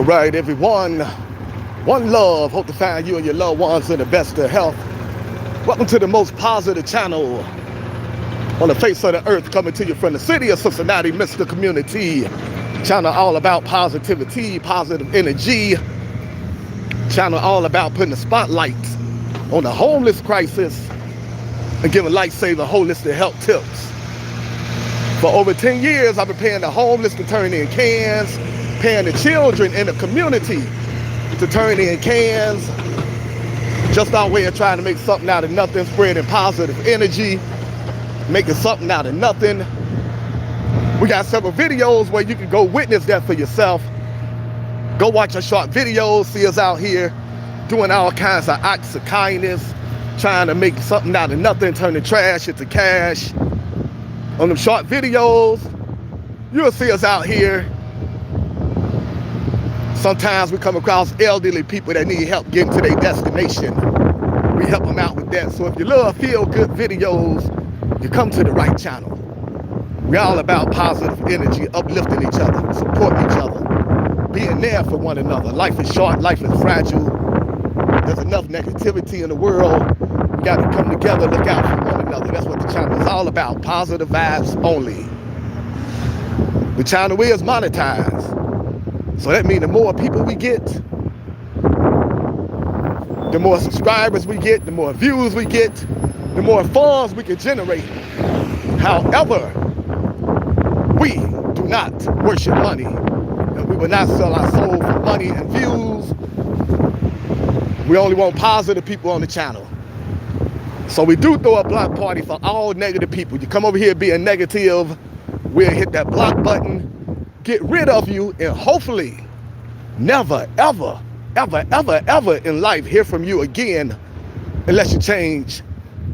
right, everyone. One love. Hope to find you and your loved ones in the best of health. Welcome to the most positive channel on the face of the earth, coming to you from the city of Cincinnati, Mr. Community. Channel all about positivity, positive energy. Channel all about putting the spotlight on the homeless crisis and giving life-saving holistic health tips. For over 10 years, I've been paying the homeless to turn in cans, paying the children in the community to turn in cans. Just our way of trying to make something out of nothing, spreading positive energy, making something out of nothing. We got several videos where you can go witness that for yourself. Go watch our short videos, see us out here doing all kinds of acts of kindness, trying to make something out of nothing, turning trash into cash. On them short videos, you'll see us out here. Sometimes we come across elderly people that need help getting to their destination. We help them out with that. So if you love feel-good videos, you come to the right channel. We're all about positive energy, uplifting each other, supporting each other, being there for one another. Life is short, life is fragile. There's enough negativity in the world. We got to come together, look out for one another. That's what the channel is all about, positive vibes only. The channel is monetized. So that means the more people we get, the more subscribers we get, the more views we get, the more funds we can generate. However, we do not worship money, and we will not sell our soul for money and views. We only want positive people on the channel. So we do throw a block party for all negative people. You come over here being negative, we'll hit that block button, get rid of you, and hopefully never, ever, ever, ever, ever in life hear from you again unless you change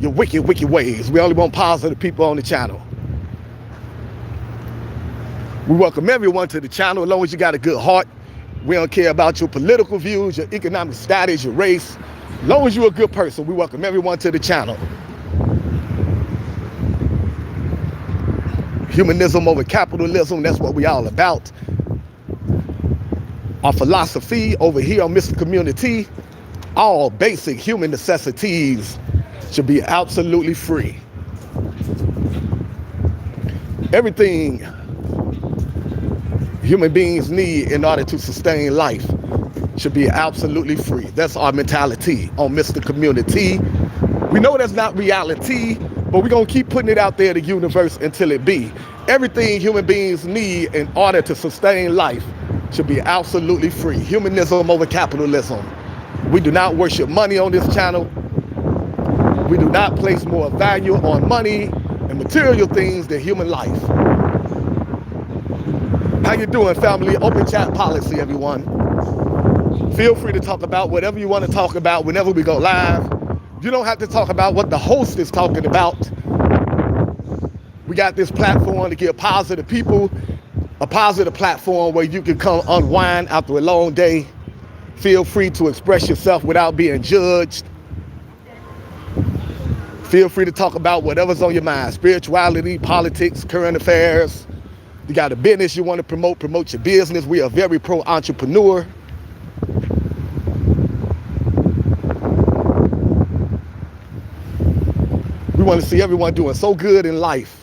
your wicked, wicked ways. We only want positive people on the channel. We welcome everyone to the channel as long as you got a good heart. We don't care about your political views, your economic status, your race. As long as you're a good person, we welcome everyone to the channel. Humanism over capitalism, that's what we all about. Our philosophy over here on Mr. Community, all basic human necessities should be absolutely free. Everything human beings need in order to sustain life should be absolutely free. That's our mentality on Mr. Community. We know that's not reality, but we're going to keep putting it out there in the universe until it be. Everything human beings need in order to sustain life should be absolutely free. Humanism over capitalism. We do not worship money on this channel. We do not place more value on money and material things than human life. How you doing, family? Open chat policy, everyone. Feel free to talk about whatever you want to talk about whenever we go live. You don't have to talk about what the host is talking about. We got this platform to give positive people a positive platform where you can come unwind after a long day. Feel free to express yourself without being judged. Feel free to talk about whatever's on your mind. Spirituality, politics, current affairs. You got a business you want to promote your business. We are very pro-entrepreneur. We want to see everyone doing so good in life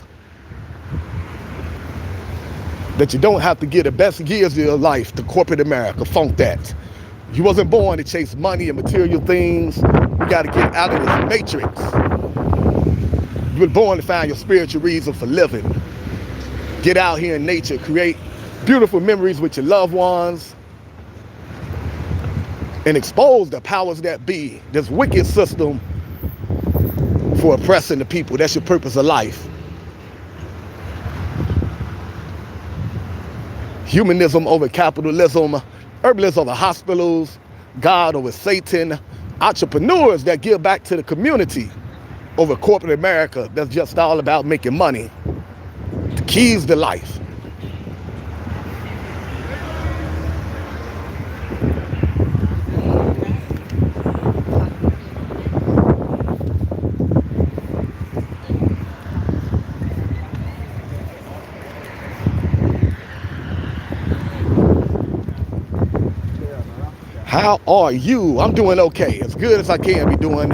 that you don't have to give the best years of your life to corporate America. Funk that. You wasn't born to chase money and material things. You got to get out of this matrix. You were born to find your spiritual reason for living. Get out here in nature, create beautiful memories with your loved ones, and expose the powers that be, this wicked system for oppressing the people. That's your purpose of life. Humanism over capitalism, herbalists over hospitals, God over Satan, entrepreneurs that give back to the community over corporate America that's just all about making money. The keys to life. How are you? I'm doing okay, as good as I can be doing.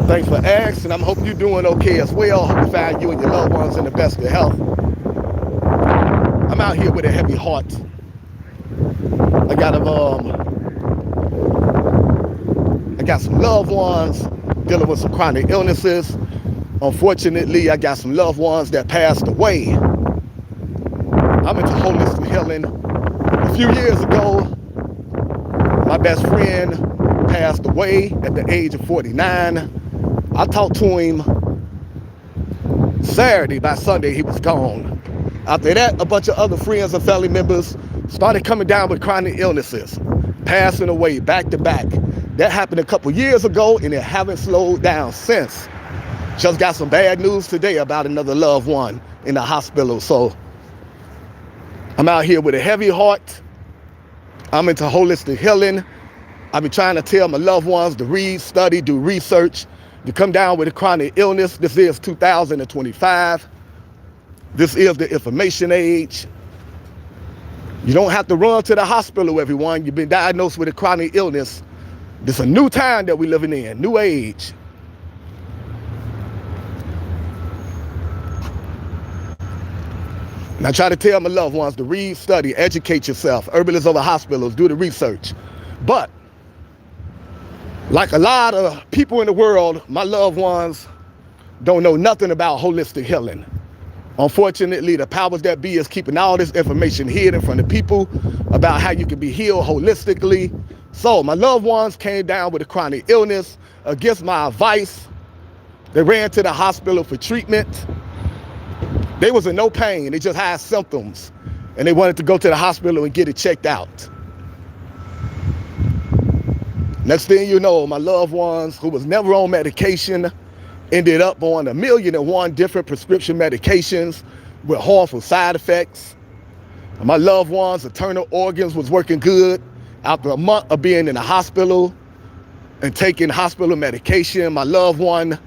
Thanks for asking. I'm hoping you're doing okay as well. Hope you find you and your loved ones in the best of health. I'm out here with a heavy heart. I got some loved ones dealing with some chronic illnesses. Unfortunately, I got some loved ones that passed away. I'm into holistic healing. A few years ago, my best friend passed away at the age of 49. I talked to him Saturday. By Sunday, he was gone. After that, a bunch of other friends and family members started coming down with chronic illnesses, passing away back to back. That happened a couple years ago, and it haven't slowed down since. Just got some bad news today about another loved one in the hospital. So I'm out here with a heavy heart. I'm into holistic healing. I've been trying to tell my loved ones to read, study, do research, to come down with a chronic illness. This is 2025. This is the information age. You don't have to run to the hospital, everyone. You've been diagnosed with a chronic illness. This is a new time that we're living in, new age. And I try to tell my loved ones to read, study, educate yourself. Herbalists over hospitals, do the research. But like a lot of people in the world, my loved ones don't know nothing about holistic healing. Unfortunately, the powers that be is keeping all this information hidden from the people about how you can be healed holistically. So my loved ones came down with a chronic illness. Against my advice, they ran to the hospital for treatment. They was in no pain. They just had symptoms. And they wanted to go to the hospital and get it checked out. Next thing you know, my loved ones who was never on medication ended up on 1,000,001 different prescription medications with harmful side effects. And my loved ones' internal organs was working good. After a month of being in the hospital and taking hospital medication, my loved one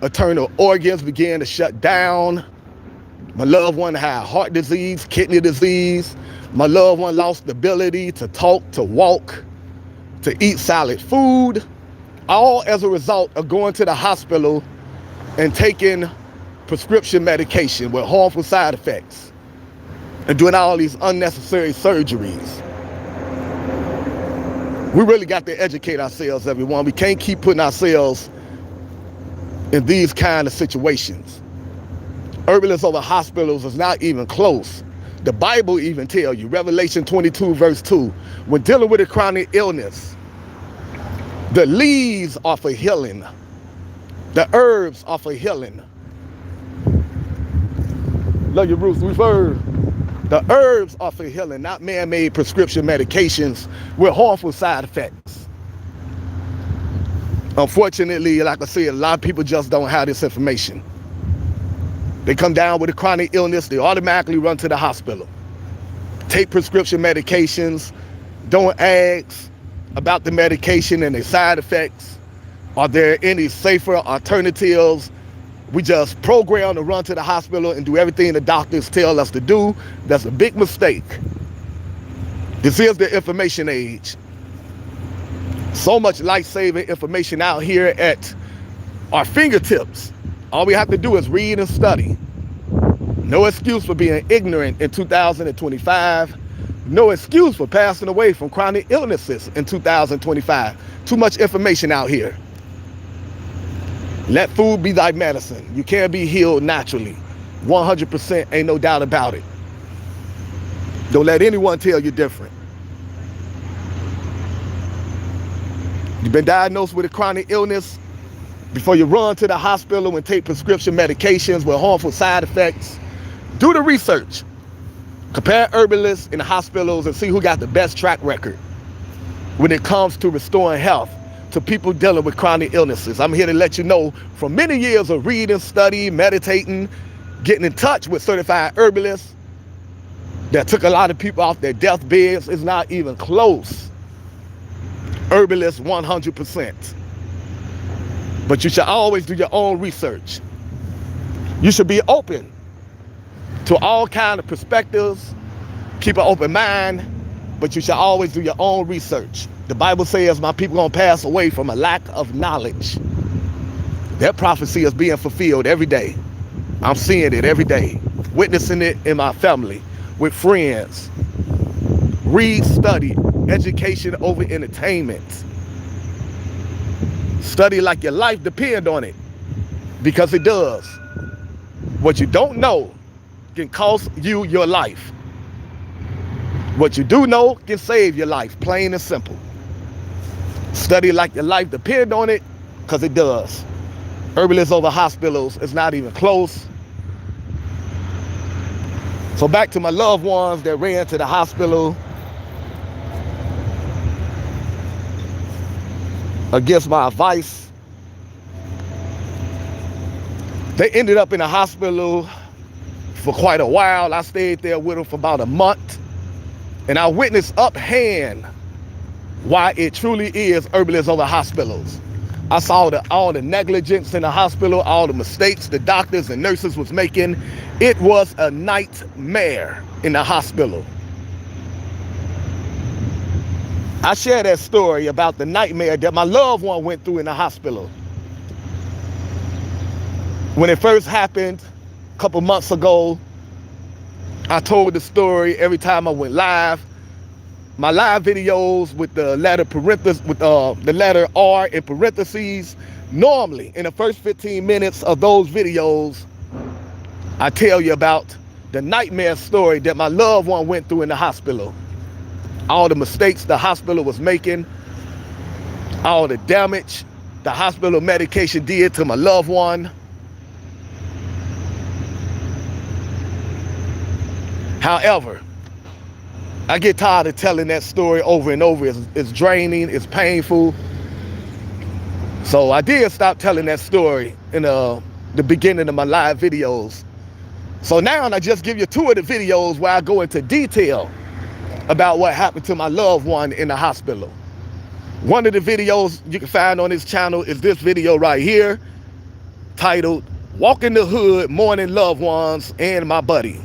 internal organs began to shut down. My loved one had heart disease, kidney disease. My loved one lost the ability to talk, to walk, to eat solid food, all as a result of going to the hospital and taking prescription medication with harmful side effects and doing all these unnecessary surgeries. We really got to educate ourselves, everyone. We can't keep putting ourselves in these kind of situations. Herbalists over hospitals is not even close. The Bible even tells you, Revelation 22 verse 2, when dealing with a chronic illness, the leaves are for healing. The herbs are for healing. Love you, Bruce. We've heard. The herbs are for healing, not man-made prescription medications with harmful side effects. Unfortunately, like I said, a lot of people just don't have this information. They come down with a chronic illness, they automatically run to the hospital. Take prescription medications, don't ask about the medication and the side effects. Are there any safer alternatives? We just program to run to the hospital and do everything the doctors tell us to do. That's a big mistake. This is the information age. So much life-saving information out here at our fingertips. All we have to do is read and study. No excuse for being ignorant in 2025. No excuse for passing away from chronic illnesses in 2025. Too much information out here. Let food be thy medicine. You can't be healed naturally. 100%, ain't no doubt about it. Don't let anyone tell you different. You've been diagnosed with a chronic illness. Before you run to the hospital and take prescription medications with harmful side effects, do the research. Compare herbalists in the hospitals and see who got the best track record when it comes to restoring health to people dealing with chronic illnesses. I'm here to let you know from many years of reading, studying, meditating, getting in touch with certified herbalists that took a lot of people off their deathbeds. It's not even close. Herbalists 100%. But you should always do your own research. You should be open to all kinds of perspectives. Keep an open mind. but you shall always do your own research. The Bible says my people gonna pass away from a lack of knowledge. That prophecy is being fulfilled every day. I'm seeing it every day, witnessing it in my family, with friends. Read, study, education over entertainment. Study like your life depends on it, because it does. What you don't know can cost you your life. What you do know can save your life, plain and simple. Study like your life depends on it, because it does. Herbalists over hospitals is not even close. So back to my loved ones that ran to the hospital against my advice. They ended up in the hospital for quite a while. I stayed there with them for about a month. And I witnessed uphand why it truly is herbalists over hospitals. I saw all the negligence in the hospital, all the mistakes the doctors and nurses was making. It was a nightmare in the hospital. I share that story about the nightmare that my loved one went through in the hospital. When it first happened a couple months ago, I told the story every time I went live. My live videos with the letter the letter R in parentheses. Normally, in the first 15 minutes of those videos, I tell you about the nightmare story that my loved one went through in the hospital. All the mistakes the hospital was making, all the damage the hospital medication did to my loved one. However, I get tired of telling that story over and over. It's draining, it's painful. So I did stop telling that story in the beginning of my live videos. So now I just give you 2 of the videos where I go into detail about what happened to my loved one in the hospital. One of the videos you can find on this channel is this video right here, titled, Walking the Hood, Mourning Loved Ones and My Buddy.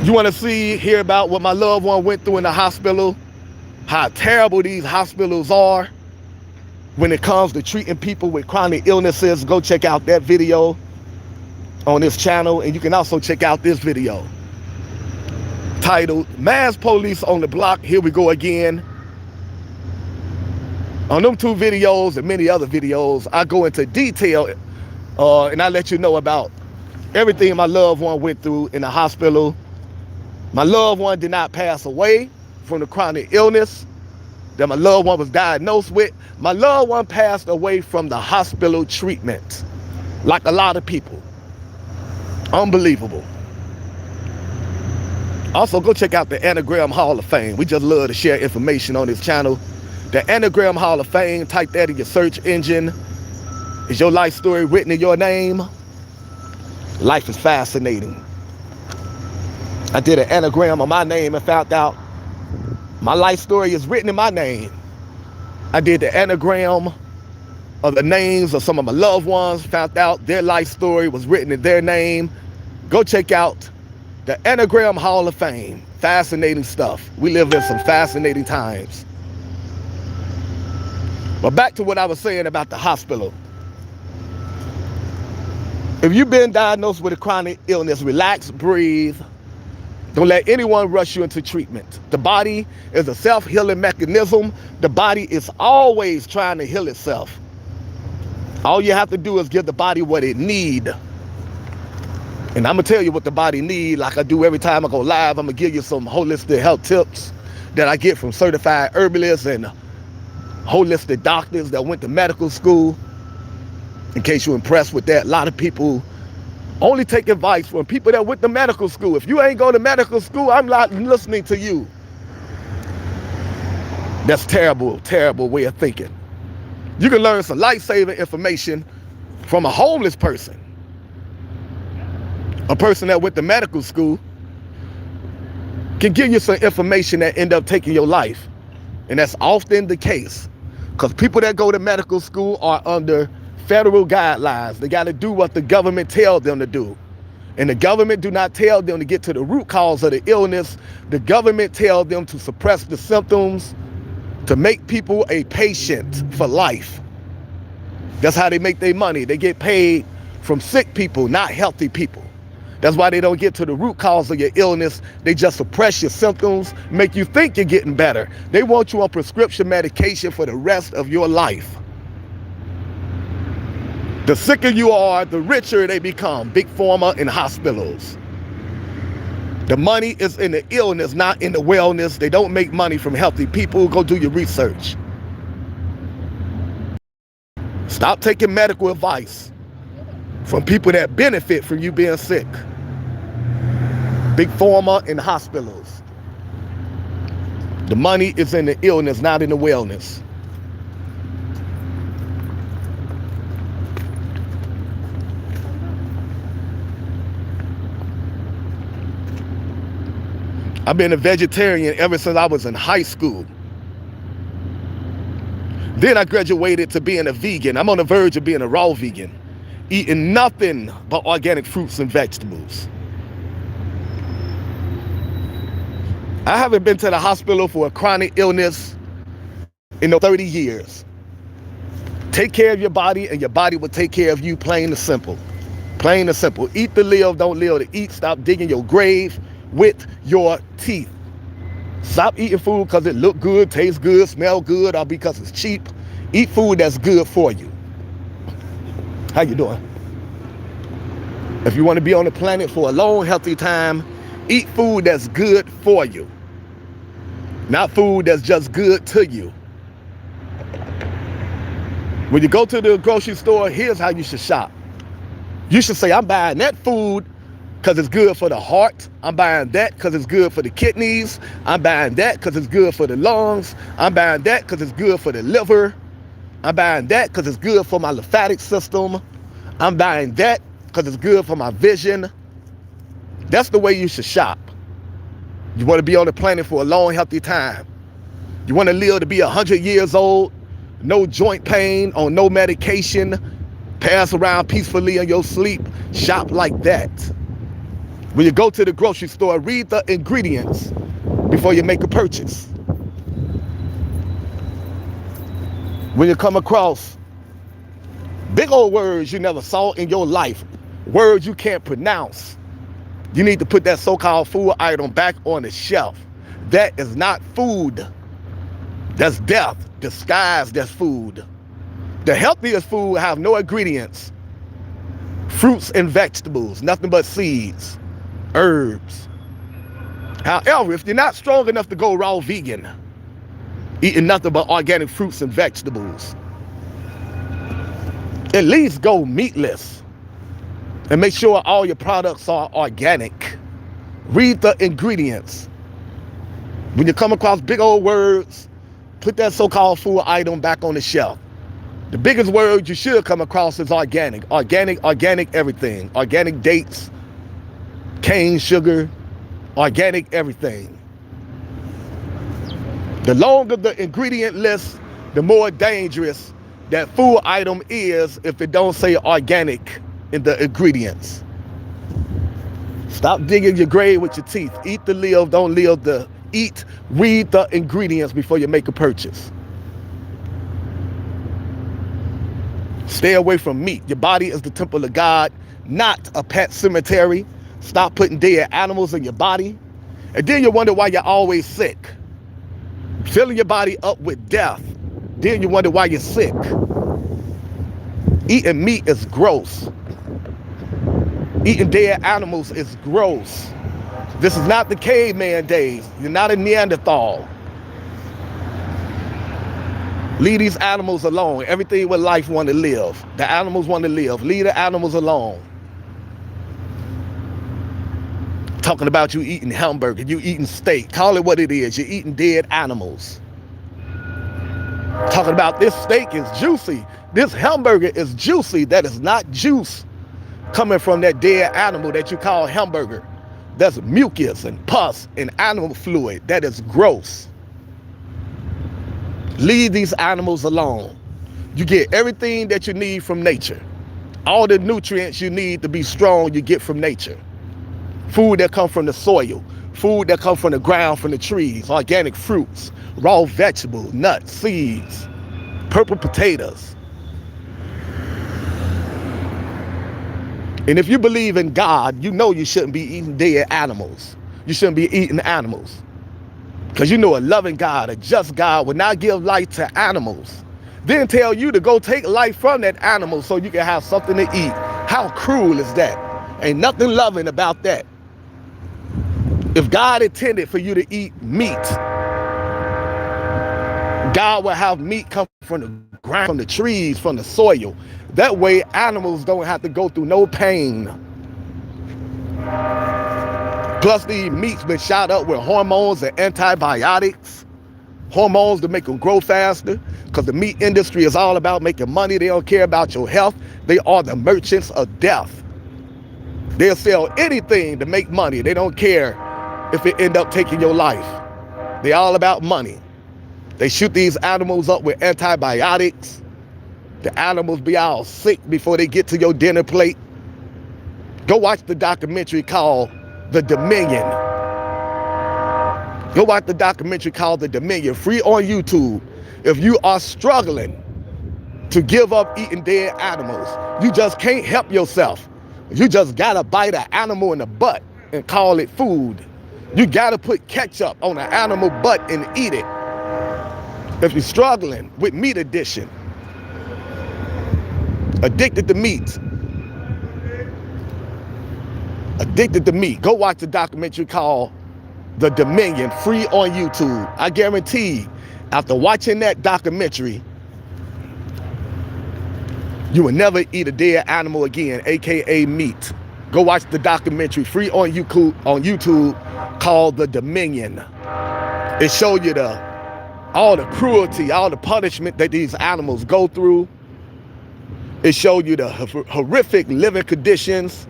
You want to hear about what my loved one went through in the hospital, how terrible these hospitals are when it comes to treating people with chronic illnesses? Go check out that video on this channel, and you can also check out this video titled Mass Police on the Block, Here We Go Again. On them 2 videos and many other videos, I go into detail and I let you know about everything my loved one went through in the hospital. My loved one did not pass away from the chronic illness that my loved one was diagnosed with. My loved one passed away from the hospital treatment, like a lot of people. Unbelievable. Also, go check out the Anagram Hall of Fame. We just love to share information on this channel. The Anagram Hall of Fame, type that in your search engine. Is your life story written in your name? Life is fascinating. I did an anagram of my name and found out my life story is written in my name. I did the anagram of the names of some of my loved ones, found out their life story was written in their name. Go check out the Anagram Hall of Fame. Fascinating stuff. We live in some fascinating times. But back to what I was saying about the hospital. If you've been diagnosed with a chronic illness, relax, breathe. Don't let anyone rush you into treatment. The body is a self-healing mechanism. The body is always trying to heal itself. All you have to do is give the body what it needs. And I'm going to tell you what the body needs, like I do every time I go live. I'm going to give you some holistic health tips that I get from certified herbalists and holistic doctors that went to medical school. In case you're impressed with that, a lot of people only take advice from people that went to medical school. If you ain't going to medical school, I'm not listening to you. That's terrible, terrible way of thinking. You can learn some life-saving information from a homeless person. A person that went to medical school can give you some information that end up taking your life. And that's often the case, because people that go to medical school are under federal guidelines. They got to do what the government tells them to do. And the government do not tell them to get to the root cause of the illness. The government tells them to suppress the symptoms, to make people a patient for life. That's how they make their money. They get paid from sick people, not healthy people. That's why they don't get to the root cause of your illness. They just suppress your symptoms, make you think you're getting better. They want you on prescription medication for the rest of your life. The sicker you are, the richer they become. Big pharma and hospitals. The money is in the illness, not in the wellness. They don't make money from healthy people. Go do your research. Stop taking medical advice from people that benefit from you being sick. Big pharma and hospitals. The money is in the illness, not in the wellness. I've been a vegetarian ever since I was in high school. Then I graduated to being a vegan. I'm on the verge of being a raw vegan, eating nothing but organic fruits and vegetables. I haven't been to the hospital for a chronic illness in 30 years. Take care of your body and your body will take care of you, plain and simple. Plain and simple. Eat to live, don't live to eat. Stop digging your grave with your teeth. Stop eating food because it look good, tastes good, smell good, or because it's cheap. Eat food that's good for you. How you doing? If you want to be on the planet for a long, healthy time, eat food that's good for you. Not food that's just good to you. When you go to the grocery store, here's how you should shop. You should say, I'm buying that food because it's good for the heart. I'm buying that because it's good for the kidneys. I'm buying that because it's good for the lungs. I'm buying that because it's good for the liver. I'm buying that because it's good for my lymphatic system. I'm buying that because it's good for my vision. That's the way you should shop. You want to be on the planet for a long, healthy time. You want to live to be 100 years old, no joint pain, on no medication, pass around peacefully in your sleep. Shop like that. When you go to the grocery store, read the ingredients before you make a purchase. When you come across big old words you never saw in your life, words you can't pronounce, you need to put that so-called food item back on the shelf. That is not food. That's death disguised as food. The healthiest food have no ingredients. Fruits and vegetables, nothing but seeds, herbs. However, if you're not strong enough to go raw vegan, eating nothing but organic fruits and vegetables, at least go meatless. And make sure all your products are organic. Read the ingredients. When you come across big old words, put that so-called food item back on the shelf. The biggest word you should come across is organic. Organic, organic everything. Organic dates, cane sugar, organic everything. The longer the ingredient list, the more dangerous that food item is if it don't say organic in the ingredients. Stop digging your grave with your teeth. Eat to live, don't live to eat. Read the ingredients before you make a purchase. Stay away from meat. Your body is the temple of God, not a pet cemetery. Stop putting dead animals in your body. And then you wonder why you're always sick. Filling your body up with death. Then you wonder why you're sick. Eating meat is gross. Eating dead animals is gross. This is not the caveman days. You're not a Neanderthal. Leave these animals alone. Everything with life want to live. The animals want to live. Leave the animals alone. Talking about you eating hamburger, you eating steak. Call it what it is. You're eating dead animals. Talking about this steak is juicy. This hamburger is juicy. That is not juice coming from that dead animal that you call hamburger. That's mucus and pus and animal fluid. That is gross. Leave these animals alone. You get everything that you need from nature. All the nutrients you need to be strong, you get from nature. Food that comes from the soil, food that comes from the ground, from the trees, organic fruits, raw vegetables, nuts, seeds, purple potatoes. And if you believe in God, you know you shouldn't be eating dead animals. You shouldn't be eating animals. Because you know a loving God, a just God will not give life to animals. Then tell you to go take life from that animal so you can have something to eat. How cruel is that? Ain't nothing loving about that. If God intended for you to eat meat, God will have meat come from the ground, from the trees, from the soil. That way animals don't have to go through no pain. Plus these meats been shot up with hormones and antibiotics. Hormones to make them grow faster, because the meat industry is all about making money. They don't care about your health. They are the merchants of death. They'll sell anything to make money. They don't care if it end up taking your life. They're all about money. They shoot these animals up with antibiotics. The animals be all sick before they get to your dinner plate. Go watch the documentary called The Dominion. Go watch the documentary called The Dominion, free on YouTube. If you are struggling to give up eating dead animals, you just can't help yourself. You just gotta bite an animal in the butt and call it food. You gotta put ketchup on an animal butt and eat it. If you're struggling with meat addiction, addicted to meat, go watch the documentary called The Dominion, free on YouTube. I guarantee, after watching that documentary, you will never eat a dead animal again, aka meat. Go watch the documentary, free on YouTube, called The Dominion. It shows you all the cruelty, all the punishment that these animals go through. It shows you the horrific living conditions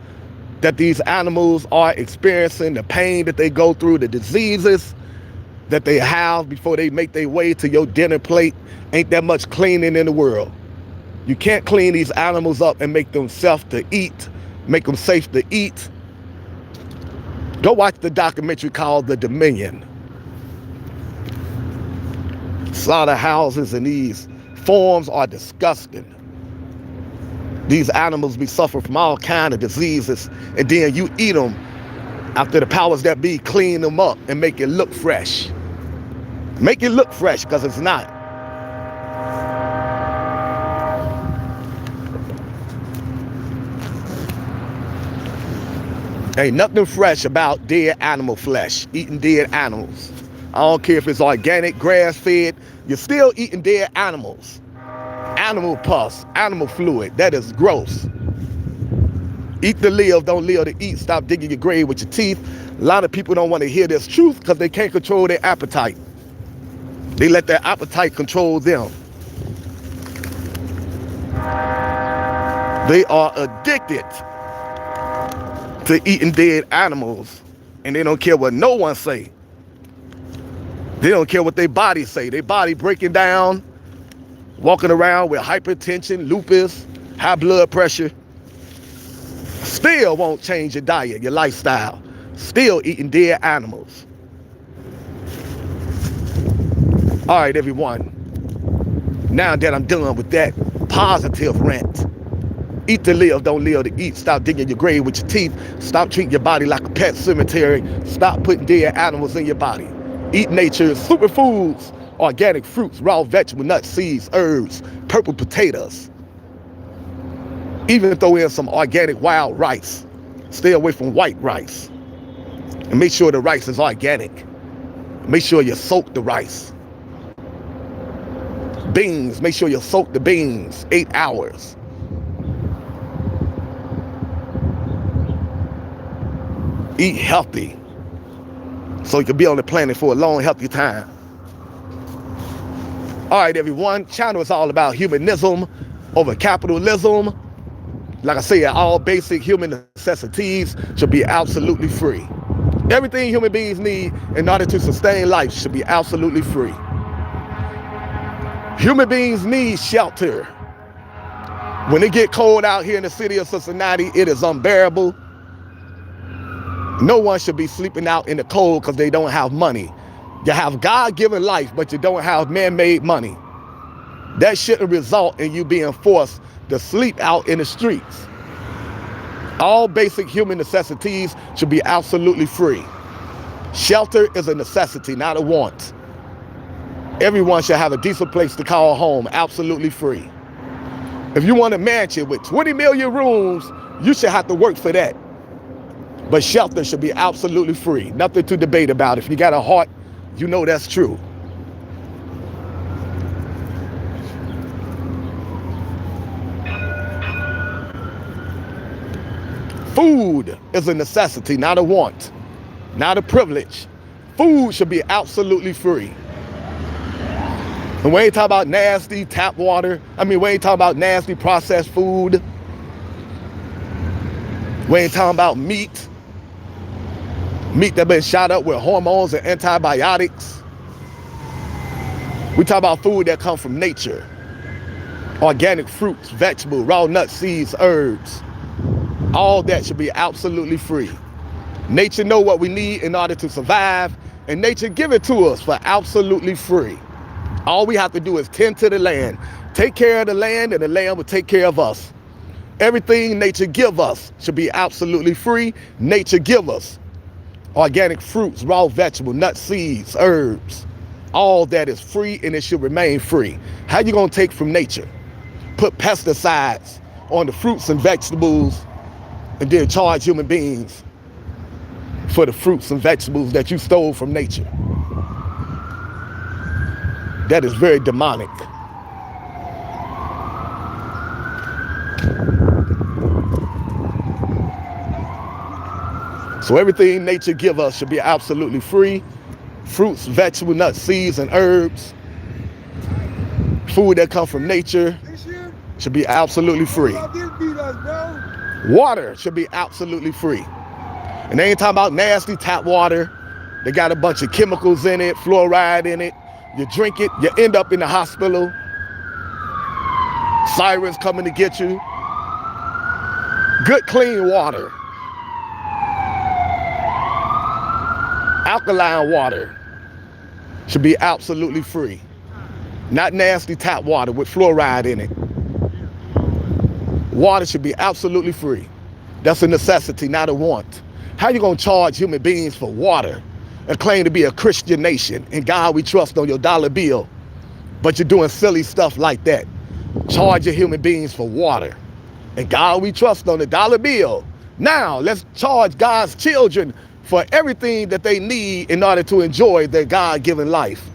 that these animals are experiencing, the pain that they go through, the diseases that they have before they make their way to your dinner plate. Ain't that much cleaning in the world. You can't clean these animals up and make them safe to eat, make them safe to eat. Go watch the documentary called The Dominion. Slaughterhouses and these farms are disgusting. These animals be suffering from all kinds of diseases, and then you eat them after the powers that be clean them up and make it look fresh. Make it look fresh, because it's not. Ain't nothing fresh about dead animal flesh, eating dead animals. I don't care if it's organic, grass-fed, you're still eating dead animals. Animal pus, animal fluid, that is gross. Eat to live, don't live to eat. Stop digging your grave with your teeth. A lot of people don't want to hear this truth because they can't control their appetite. They let their appetite control them. They are addicted to eating dead animals, and they don't care what no one say. They don't care what their body say. Their body breaking down, walking around with hypertension, lupus, high blood pressure. Still won't change your diet, your lifestyle. Still eating dead animals. All right, everyone. Now that I'm done with that positive rant, eat to live, don't live to eat. Stop digging your grave with your teeth. Stop treating your body like a pet cemetery. Stop putting dead animals in your body. Eat nature's superfoods, organic fruits, raw vegetable, nuts, seeds, herbs, purple potatoes. Even throw in some organic wild rice. Stay away from white rice. And make sure the rice is organic. Make sure you soak the rice. Beans, make sure you soak the beans 8 hours. Eat healthy so you can be on the planet for a long, healthy time. All right, everyone. China is all about humanism over capitalism. Like I said, all basic human necessities should be absolutely free. Everything human beings need in order to sustain life should be absolutely free. Human beings need shelter. When it get cold out here in the city of Cincinnati, it is unbearable. No one should be sleeping out in the cold because they don't have money. You have God-given life, but you don't have man-made money. That shouldn't result in you being forced to sleep out in the streets. All basic human necessities should be absolutely free. Shelter is a necessity, not a want. Everyone should have a decent place to call home, absolutely free. If you want a mansion with 20 million rooms, you should have to work for that. But shelter should be absolutely free. Nothing to debate about. If you got a heart, you know that's true. Food is a necessity, not a want, not a privilege. Food should be absolutely free. And we ain't talking about nasty tap water. We ain't talking about nasty processed food. We ain't talking about meat that been shot up with hormones and antibiotics. We talk about food that comes from nature. Organic fruits, vegetables, raw nuts, seeds, herbs. All that should be absolutely free. Nature know what we need in order to survive, and nature give it to us for absolutely free. All we have to do is tend to the land. Take care of the land, and the land will take care of us. Everything nature give us should be absolutely free. Nature give us organic fruits, raw vegetables, nuts, seeds, herbs. All that is free, and it should remain free. How you gonna take from nature? Put pesticides on the fruits and vegetables and then charge human beings for the fruits and vegetables that you stole from nature. That is very demonic. So everything nature give us should be absolutely free. Fruits, vegetables, nuts, seeds, and herbs. Food that comes from nature should be absolutely free. Water should be absolutely free. And they ain't talking about nasty tap water. They got a bunch of chemicals in it, fluoride in it. You drink it, you end up in the hospital. Sirens coming to get you. Good, clean water. Alkaline water should be absolutely free. Not nasty tap water with fluoride in it. Water should be absolutely free. That's a necessity, not a want. How you gonna charge human beings for water and claim to be a Christian nation and God we trust on your dollar bill, but you're doing silly stuff like that? Charging human beings for water and God we trust on the dollar bill. Now let's charge God's children for everything that they need in order to enjoy their God-given life.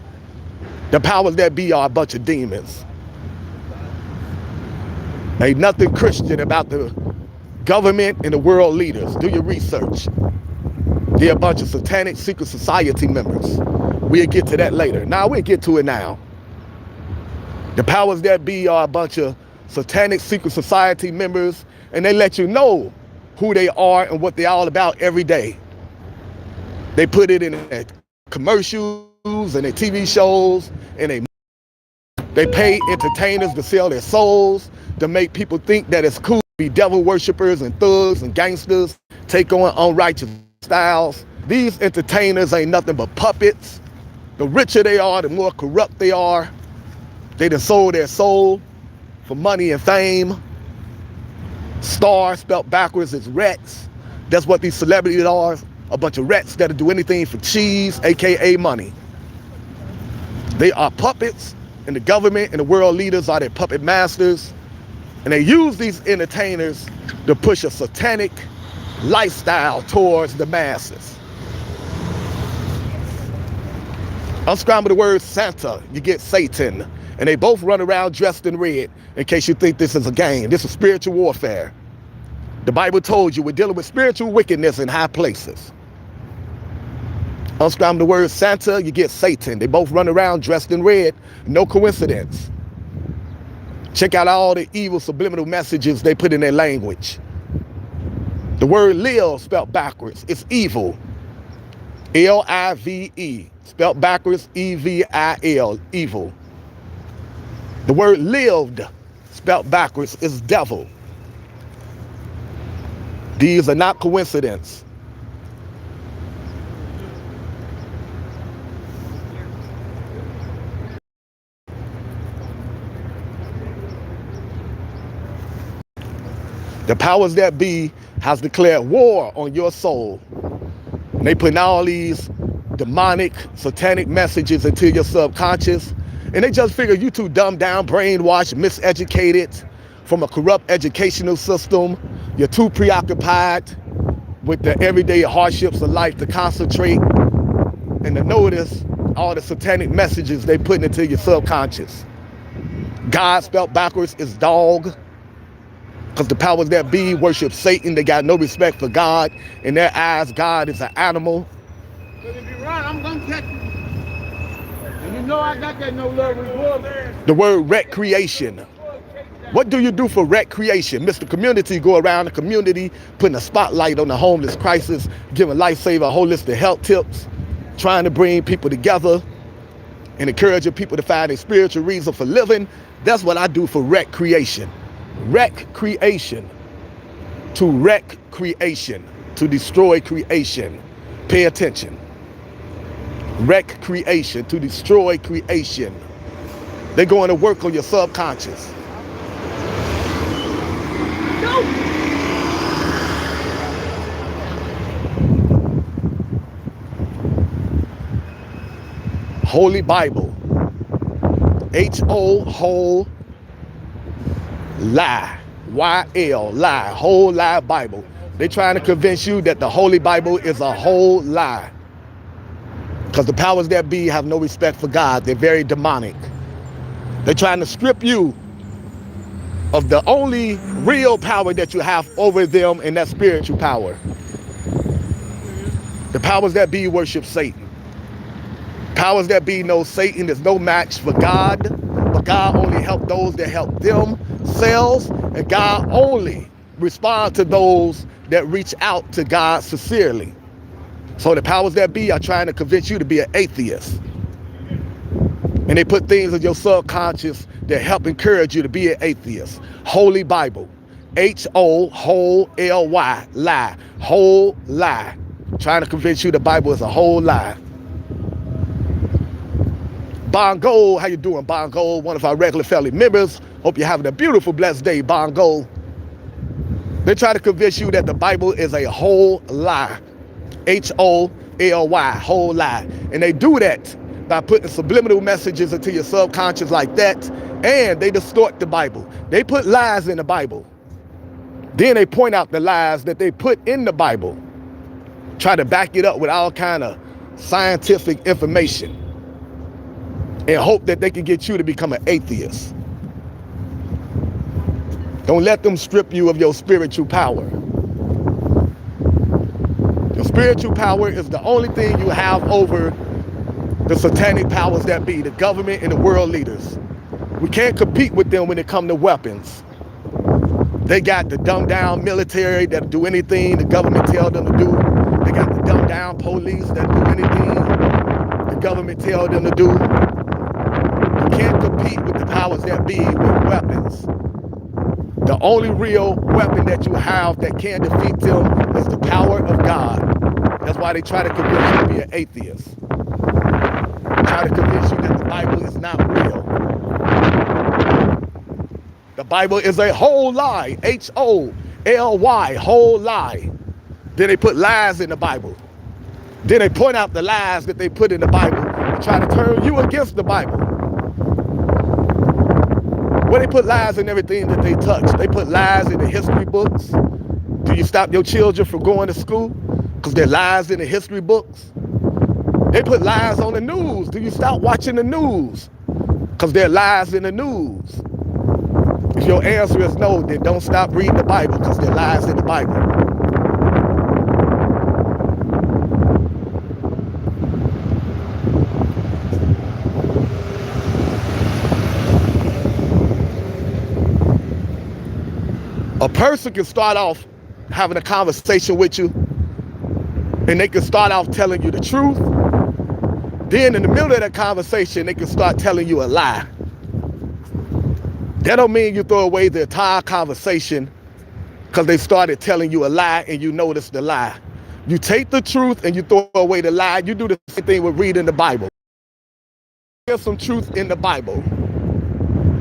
The powers that be are a bunch of demons. Ain't nothing Christian about the government and the world leaders. Do your research. They're a bunch of satanic secret society members. We'll get to that later. Now we'll get to it now. The powers that be are a bunch of satanic secret society members, and they let you know who they are and what they're all about every day. They put it in their commercials and their TV shows, and they pay entertainers to sell their souls, to make people think that it's cool to be devil worshippers and thugs and gangsters, take on unrighteous styles. These entertainers ain't nothing but puppets. The richer they are, the more corrupt they are. They done sold their soul for money and fame. Star spelt backwards is rats. That's what these celebrities are. A bunch of rats that'll do anything for cheese, aka money. They are puppets, and the government and the world leaders are their puppet masters. And they use these entertainers to push a satanic lifestyle towards the masses. Unscramble the word Santa, you get Satan. And they both run around dressed in red, in case you think this is a game. This is spiritual warfare. The Bible told you we're dealing with spiritual wickedness in high places. Unscramble the word Santa, you get Satan. They both run around dressed in red. No coincidence. Check out all the evil subliminal messages they put in their language. The word live spelled backwards, it's evil. L-I-V-E, spelled backwards, E-V-I-L, evil. The word lived spelled backwards, is devil. These are not coincidence. The powers that be has declared war on your soul. And they put all these demonic, satanic messages into your subconscious. And they just figure you too dumbed down, brainwashed, miseducated from a corrupt educational system. You're too preoccupied with the everyday hardships of life to concentrate and to notice all the satanic messages they put into your subconscious. God spelled backwards is dog. Because the powers that be worship Satan. They got no respect for God. In their eyes, God is an animal. Because if you run, I'm going to catch you. And you know I got that no love reward, man. The word recreation. What do you do for recreation? Mr. Community go around the community, putting a spotlight on the homeless crisis, giving lifesaver holistic health tips, trying to bring people together and encouraging people to find a spiritual reason for living. That's what I do for recreation. Recreation. To wreck creation. To destroy creation. Pay attention. Wreck creation. To destroy creation. They're going to work on your subconscious. Holy Bible. H-O, whole, lie. Y-L, lie. Whole lie Bible. They're trying to convince you that the Holy Bible is a whole lie. Because the powers that be have no respect for God. They're very demonic. They're trying to strip you of the only real power that you have over them, and that spiritual power. The powers that be worship Satan. Powers that be know Satan is no match for God, but God only helps those that help themselves, and God only responds to those that reach out to God sincerely. So the powers that be are trying to convince you to be an atheist. And they put things in your subconscious that help encourage you to be an atheist. Holy Bible. H-O, whole, L-Y, lie. Whole lie. Trying to convince you the Bible is a whole lie. Bongo, how you doing, Bongo? One of our regular family members. Hope you're having a beautiful, blessed day, Bongo. They try to convince you that the Bible is a whole lie. H-O-L-Y, whole lie. And they do that by putting subliminal messages into your subconscious like that, and they distort the Bible. They put lies in the Bible. Then they point out the lies that they put in the Bible. Try to back it up with all kind of scientific information and hope that they can get you to become an atheist. Don't let them strip you of your spiritual power. Your spiritual power is the only thing you have over the satanic powers that be, the government and the world leaders. We can't compete with them when it comes to weapons. They got the dumbed down military that'll do anything the government tell them to do. They got the dumbed down police that'll do anything the government tell them to do. You can't compete with the powers that be with weapons. The only real weapon that you have that can defeat them is the power of God. That's why they try to convince you to be an atheist. Try to convince you that the Bible is not real. The Bible is a whole lie. H-O-L-Y, whole lie. Then they put lies in the Bible. Then they point out the lies that they put in the Bible and try to turn you against the Bible. Well, they put lies in everything that they touch. They put lies in the history books. Do you stop your children from going to school? Because there are lies in the history books. They put lies on the news. Do you stop watching the news? Because there are lies in the news. If your answer is no, then don't stop reading the Bible, because there are lies in the Bible. A person can start off having a conversation with you, and they can start off telling you the truth. Then in the middle of that conversation, they can start telling you a lie. That don't mean you throw away the entire conversation because they started telling you a lie and you notice the lie. You take the truth and you throw away the lie. You do the same thing with reading the Bible. There's some truth in the Bible.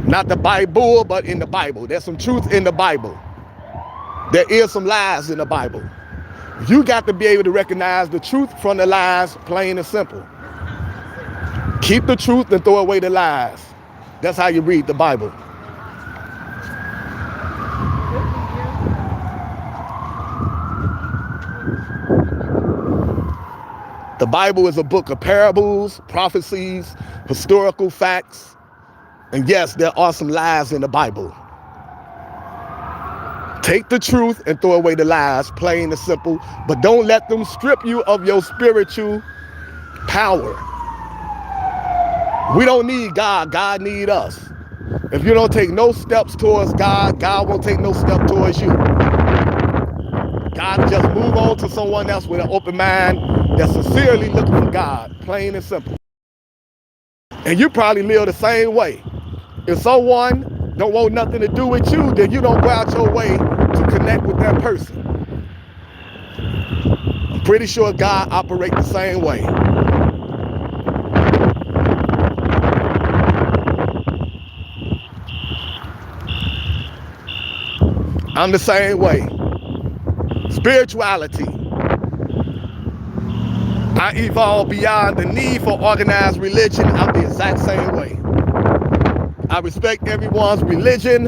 Not the Bible, but in the Bible. There's some truth in the Bible. There is some lies in the Bible. You got to be able to recognize the truth from the lies, plain and simple. Keep the truth and throw away the lies. That's how you read the Bible. The Bible is a book of parables, prophecies, historical facts, and yes, there are some lies in the Bible. Take the truth and throw away the lies, plain and simple, but don't let them strip you of your spiritual power. We don't need God, God needs us. If you don't take no steps towards God, God won't take no step towards you. God will just move on to someone else with an open mind that's sincerely looking for God, plain and simple. And you probably live the same way. If someone don't want nothing to do with you, then you don't go out your way to connect with that person. I'm pretty sure God operates the same way. I'm the same way. Spirituality. I evolved beyond the need for organized religion. I'm the exact same way. I respect everyone's religion.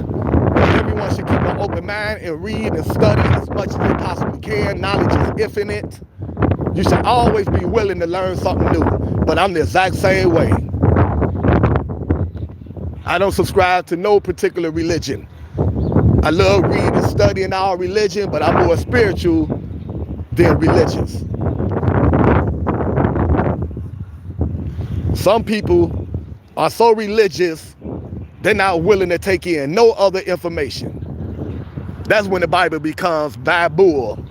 Everyone should keep an open mind and read and study as much as they possibly can. Knowledge is infinite. You should always be willing to learn something new. But I'm the exact same way. I don't subscribe to no particular religion. I love reading and studying our religion, but I'm more spiritual than religious. Some people are so religious, they're not willing to take in no other information. That's when the Bible becomes Bible.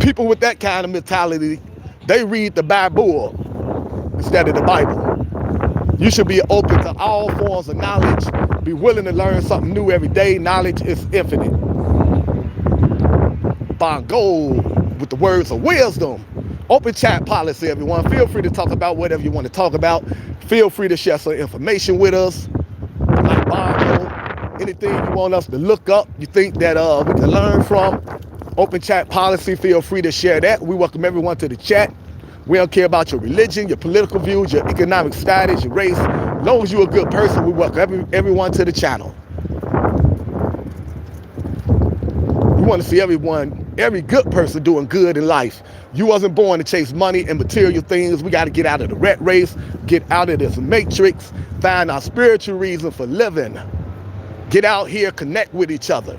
People with that kind of mentality, they read the Bible instead of the Bible. You should be open to all forms of knowledge, be willing to learn something new every day. Knowledge is infinite. Bongo with the words of wisdom. Open chat policy, everyone. Feel free to talk about whatever you want to talk about. Feel free to share some information with us. Like Bongo, anything you want us to look up, you think that we can learn from. Open chat policy, feel free to share that. We welcome everyone to the chat. We don't care about your religion, your political views, your economic status, your race. As long as you're a good person, we welcome everyone to the channel. We want to see every good person doing good in life. You wasn't born to chase money and material things. We got to get out of the rat race, get out of this matrix, find our spiritual reason for living. Get out here, connect with each other.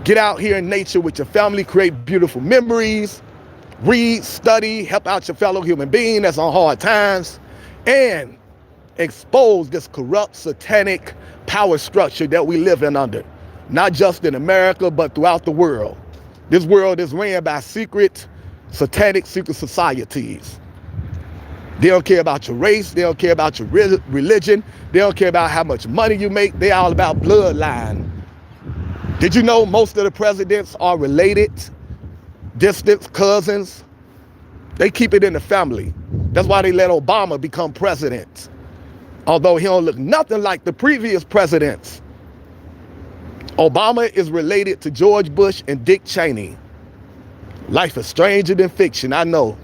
Get out here in nature with your family, create beautiful memories. Read, study, help out your fellow human being that's on hard times, and expose this corrupt, satanic power structure that we live in under. Not just in America, but throughout the world. This world is ran by secret, satanic secret societies. They don't care about your race. They don't care about your religion. They don't care about how much money you make. They're all about bloodline. Did you know most of the presidents are related? Distant cousins. They keep it in the family. That's why they let Obama become president. Although he don't look nothing like the previous presidents. Obama is related to George Bush and Dick Cheney. Life is stranger than fiction, I know.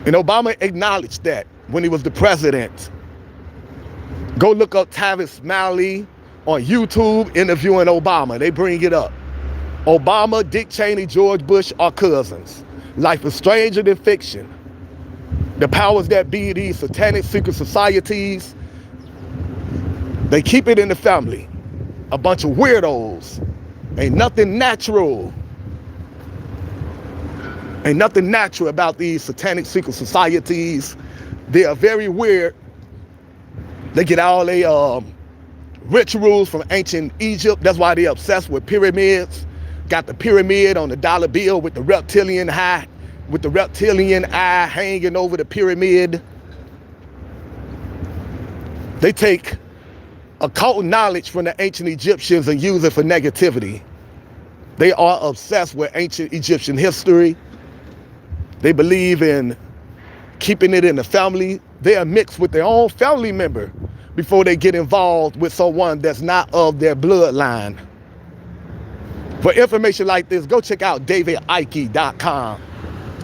And Obama acknowledged that when he was the president. Go look up Tavis Smiley on YouTube interviewing Obama. They bring it up. Obama, Dick Cheney, George Bush are cousins. Life is stranger than fiction. The powers that be, these satanic secret societies, they keep it in the family. A bunch of weirdos. Ain't nothing natural. Ain't nothing natural about these satanic secret societies. They are very weird. They get all their rituals from ancient Egypt. That's why they're obsessed with pyramids. Got the pyramid on the dollar bill with the reptilian eye hanging over the pyramid. They take occult knowledge from the ancient Egyptians and use it for negativity. They are obsessed with ancient Egyptian history. They believe in keeping it in the family. They are mixed with their own family member before they get involved with someone that's not of their bloodline. For information like this, go check out davidike.com,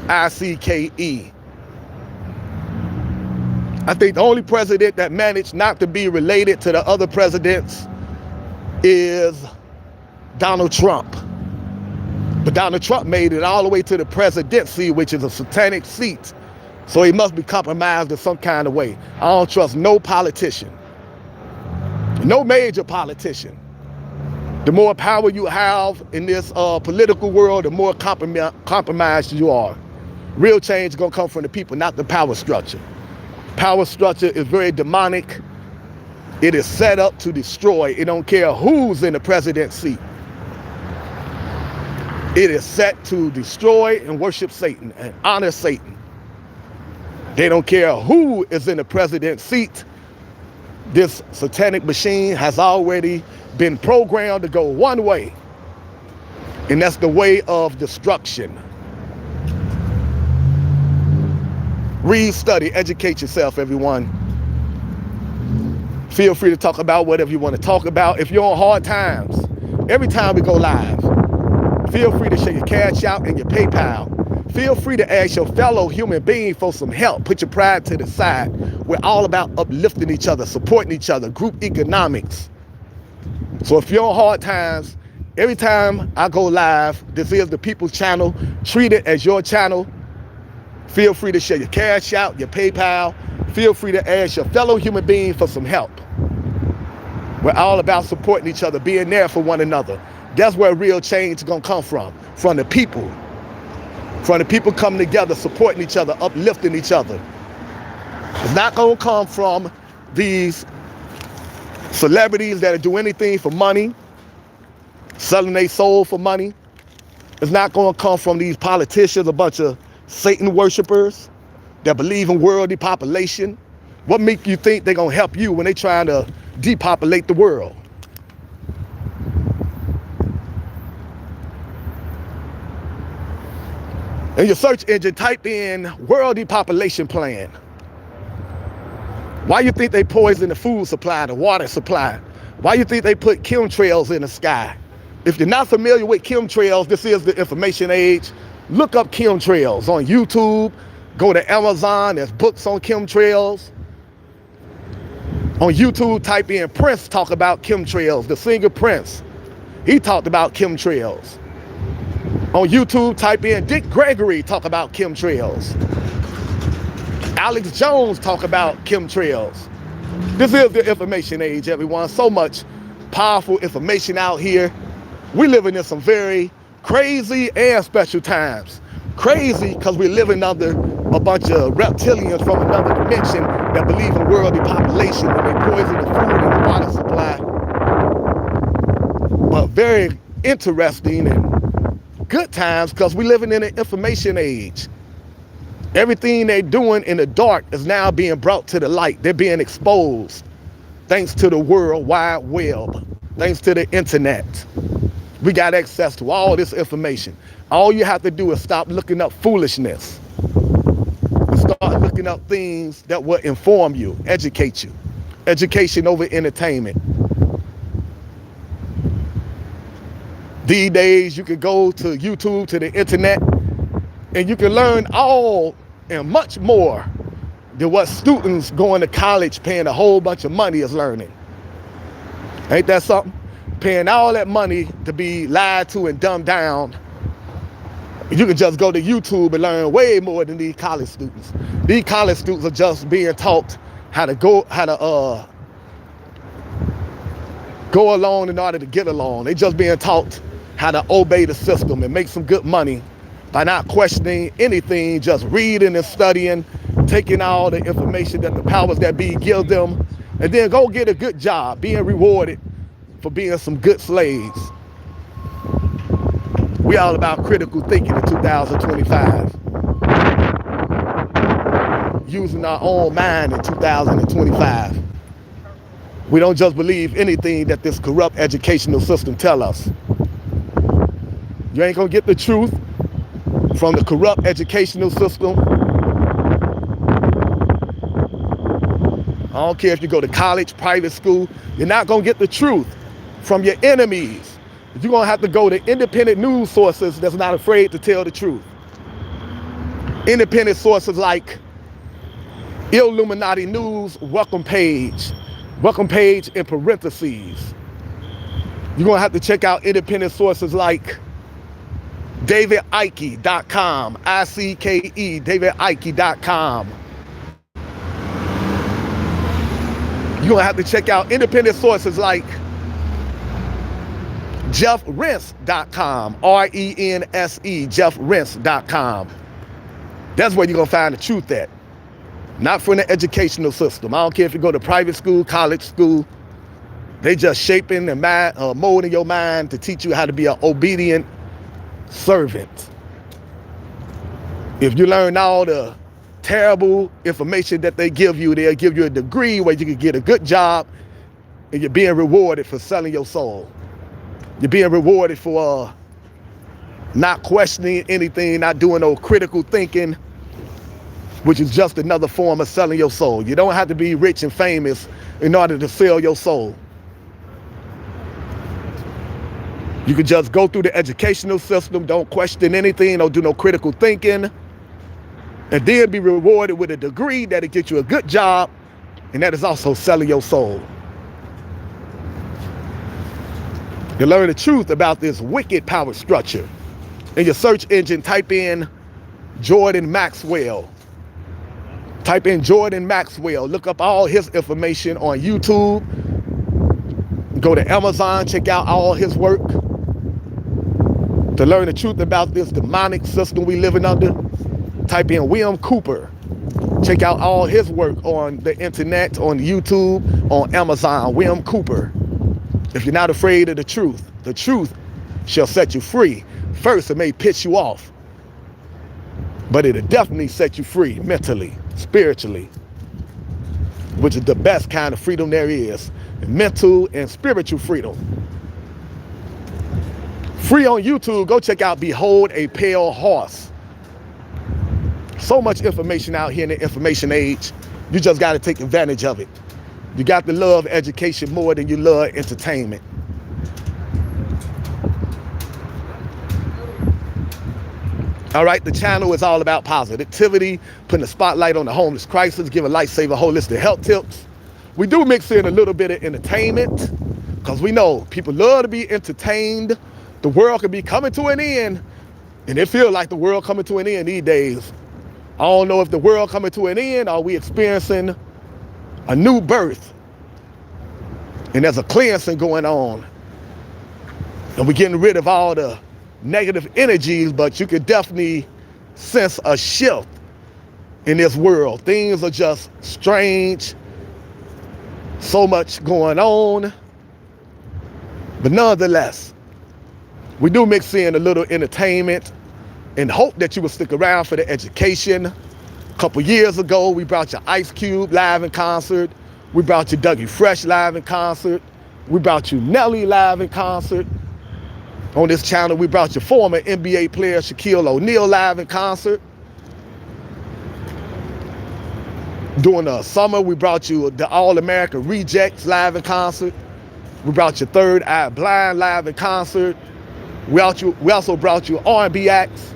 ICKE. I think the only president that managed not to be related to the other presidents is Donald Trump. But Donald Trump made it all the way to the presidency, which is a satanic seat. So he must be compromised in some kind of way. I don't trust no politician, no major politician. The more power you have in this political world, the more compromised you are. Real change is going to come from the people, not the power structure. Power structure is very demonic. It is set up to destroy. It don't care who's in the president's seat. It is set to destroy and worship Satan and honor Satan. They don't care who is in the president's seat. This satanic machine has already been programmed to go one way, and that's the way of destruction. Read, study, educate yourself, everyone. Feel free to talk about whatever you want to talk about. If you're on hard times, every time we go live, feel free to share your cash out and your PayPal. Feel free to ask your fellow human being for some help. Put your pride to the side. We're all about uplifting each other, supporting each other, group economics. So if you're on hard times, every time I go live, this is the People's Channel. Treat it as your channel. Feel free to share your cash out, your PayPal. Feel free to ask your fellow human being for some help. We're all about supporting each other, being there for one another. That's where real change is going to come from the people. From the people coming together, supporting each other, uplifting each other. It's not going to come from these celebrities that do anything for money, selling their soul for money. It's not going to come from these politicians, a bunch of Satan worshipers that believe in world depopulation. What makes you think they're going to help you when they're trying to depopulate the world? In your search engine, type in world depopulation plan. Why you think they poison the food supply, the water supply? Why you think they put chemtrails in the sky? If you're not familiar with chemtrails, this is the information age. Look up chemtrails on YouTube. Go to Amazon, there's books on chemtrails. On YouTube, type in Prince talk about chemtrails, the singer Prince. He talked about chemtrails. On YouTube, type in Dick Gregory talk about chemtrails. Alex Jones talk about chemtrails. This is the information age, everyone. So much powerful information out here. We living in some very crazy and special times. Crazy because we're living under a bunch of reptilians from another dimension that believe in world depopulation and they poison the food and the water supply. But very interesting and good times because we're living in an information age. Everything they're doing in the dark is now being brought to the light. They're being exposed thanks to the World Wide Web, thanks to the internet. We got access to all this information. All you have to do is stop looking up foolishness and start looking up things that will inform you, educate you. Education over entertainment. These days, you can go to YouTube, to the internet, and you can learn all and much more than what students going to college paying a whole bunch of money is learning. Ain't that something? Paying all that money to be lied to and dumbed down. You can just go to YouTube and learn way more than these college students. These college students are just being taught how to go along in order to get along. They just being taught how to obey the system and make some good money by not questioning anything, just reading and studying, taking all the information that the powers that be give them, and then go get a good job, being rewarded for being some good slaves. We all about critical thinking in 2025. Using our own mind in 2025. We don't just believe anything that this corrupt educational system tell us. You ain't gonna get the truth from the corrupt educational system. I don't care if you go to college, private school, you're not gonna get the truth from your enemies. You're gonna have to go to independent news sources that's not afraid to tell the truth. Independent sources like Illuminati News welcome page in parentheses. You're gonna have to check out independent sources like davidike.com, ICKE, davidike.com. You're gonna have to check out independent sources like jeffrense.com, RENSE, jeffrense.com. That's where you're gonna find the truth at. Not from the educational system. I don't care if you go to private school, college school. They just shaping and molding your mind to teach you how to be an obedient servant. If you learn all the terrible information that they give you, they'll give you a degree where you can get a good job, and you're being rewarded for selling your soul. You're being rewarded for not questioning anything, not doing no critical thinking, which is just another form of selling your soul. You don't have to be rich and famous in order to sell your soul. You can just go through the educational system, don't question anything, don't do no critical thinking, and then be rewarded with a degree that'll get you a good job, and that is also selling your soul. You learn the truth about this wicked power structure. In your search engine, type in Jordan Maxwell. Type in Jordan Maxwell. Look up all his information on YouTube. Go to Amazon, check out all his work. To learn the truth about this demonic system we living under, type in William Cooper. Check out all his work on the internet, on YouTube, on Amazon, William Cooper. If you're not afraid of the truth shall set you free. First, it may piss you off, but it'll definitely set you free mentally, spiritually, which is the best kind of freedom there is, mental and spiritual freedom. Free on YouTube, go check out Behold a Pale Horse. So much information out here in the information age. You just got to take advantage of it. You got to love education more than you love entertainment. All right, the channel is all about positivity, putting a spotlight on the homeless crisis, giving lifesaver holistic health tips. We do mix in a little bit of entertainment because we know people love to be entertained. The world could be coming to an end, and it feels like the world coming to an end these days. I don't know if the world coming to an end or we experiencing a new birth, and there's a cleansing going on, and we're getting rid of all the negative energies, but you could definitely sense a shift in this world. Things are just strange, so much going on, but nonetheless, we do mix in a little entertainment and hope that you will stick around for the education. A couple years ago, we brought you Ice Cube live in concert. We brought you Dougie Fresh live in concert. We brought you Nelly live in concert. On this channel, we brought you former NBA player Shaquille O'Neal live in concert. During the summer, we brought you the All-American Rejects live in concert. We brought you Third Eye Blind live in concert. We also brought you R&B acts,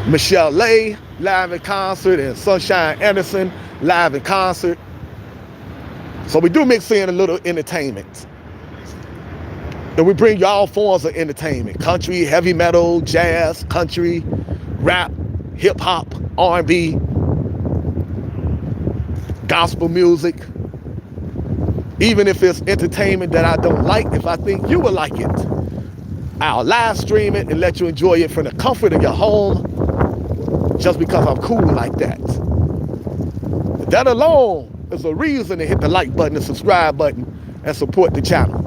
Michelle Lay live in concert, and Sunshine Anderson live in concert. So we do mix in a little entertainment. And we bring you all forms of entertainment: country, heavy metal, jazz, country, rap, hip hop, R&B, gospel music. Even if it's entertainment that I don't like, if I think you will like it, I'll live stream it and let you enjoy it from the comfort of your home, just because I'm cool like that. That alone is a reason to hit the like button, the subscribe button, and support the channel.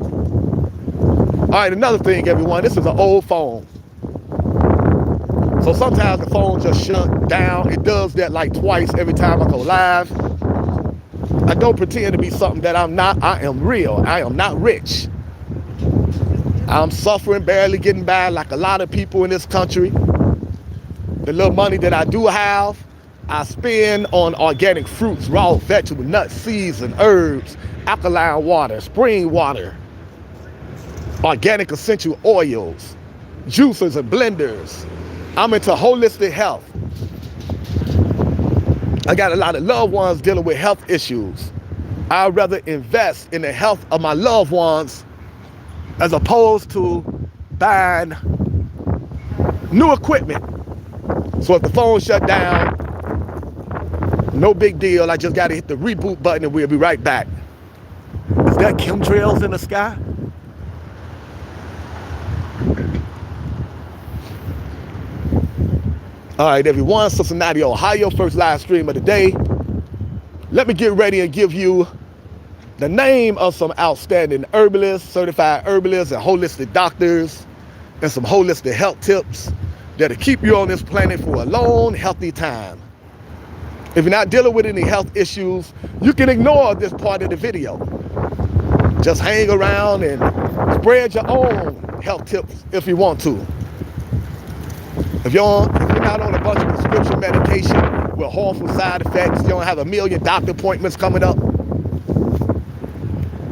All right, another thing, everyone, this is an old phone. So sometimes the phone just shut down. It does that like twice every time I go live. I don't pretend to be something that I'm not. I am real. I am not rich. I'm suffering, barely getting by like a lot of people in this country. The little money that I do have, I spend on organic fruits, raw vegetables, nuts, seeds, and herbs, alkaline water, spring water, organic essential oils, juicers and blenders. I'm into holistic health. I got a lot of loved ones dealing with health issues. I'd rather invest in the health of my loved ones as opposed to buying new equipment. So if the phone shut down, no big deal. I just got to hit the reboot button and we'll be right back. Is that chemtrails in the sky? All right, everyone, Cincinnati, Ohio, first live stream of the day. Let me get ready and give you the name of some outstanding herbalists, certified herbalists, and holistic doctors, and some holistic health tips that'll keep you on this planet for a long, healthy time. If you're not dealing with any health issues, you can ignore this part of the video. Just hang around and spread your own health tips if you want to. If you're not on a bunch of prescription medication with harmful side effects, you don't have a million doctor appointments coming up,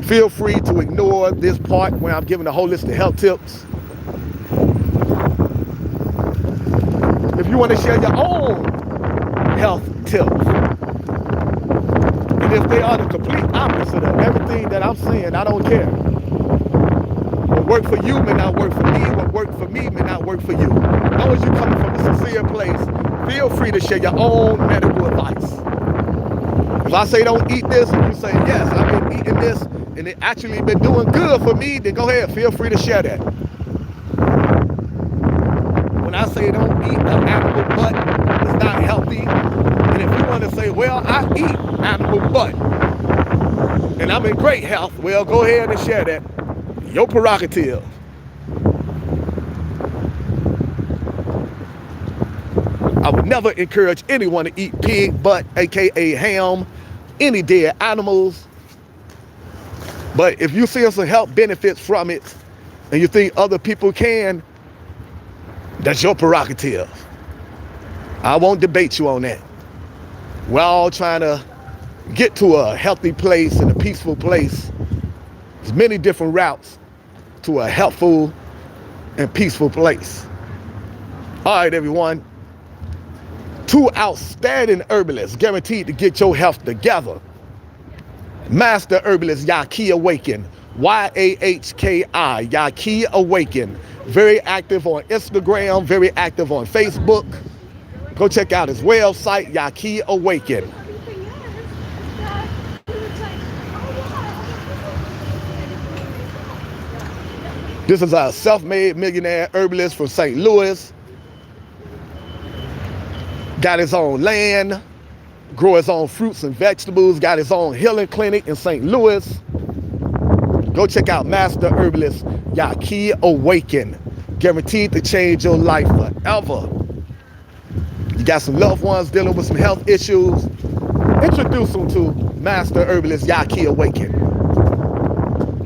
feel free to ignore this part where I'm giving the holistic health tips. If you want to share your own health tips, and if they are the complete opposite of everything that I'm saying, I don't care. What worked for you may not work for me. What worked for me may not work for you. As long as you're coming from a sincere place, feel free to share your own medical advice. If I say don't eat this and you say, yes, I've been eating this and it actually been doing good for me, then go ahead, feel free to share that. When I say don't eat an animal butt, it's not healthy. And if you want to say, well, I eat animal butt and I'm in great health, well, go ahead and share that. Your prerogative. I would never encourage anyone to eat pig butt, aka ham, any dead animals. But if you see some health benefits from it and you think other people can, that's your prerogative. I won't debate you on that. We're all trying to get to a healthy place and a peaceful place. There's many different routes to a healthful and peaceful place. All right, everyone. 2 outstanding herbalists guaranteed to get your health together. Master herbalist Yahki Awaken, Y-A-H-K-I, Yahki Awaken. Very active on Instagram, very active on Facebook. Go check out his website, Yahki Awaken. This is a self-made millionaire herbalist from St. Louis. Got his own land, grow his own fruits and vegetables, got his own healing clinic in St. Louis. Go check out Master Herbalist Yahki Awaken. Guaranteed to change your life forever. You got some loved ones dealing with some health issues, introduce them to Master Herbalist Yahki Awaken.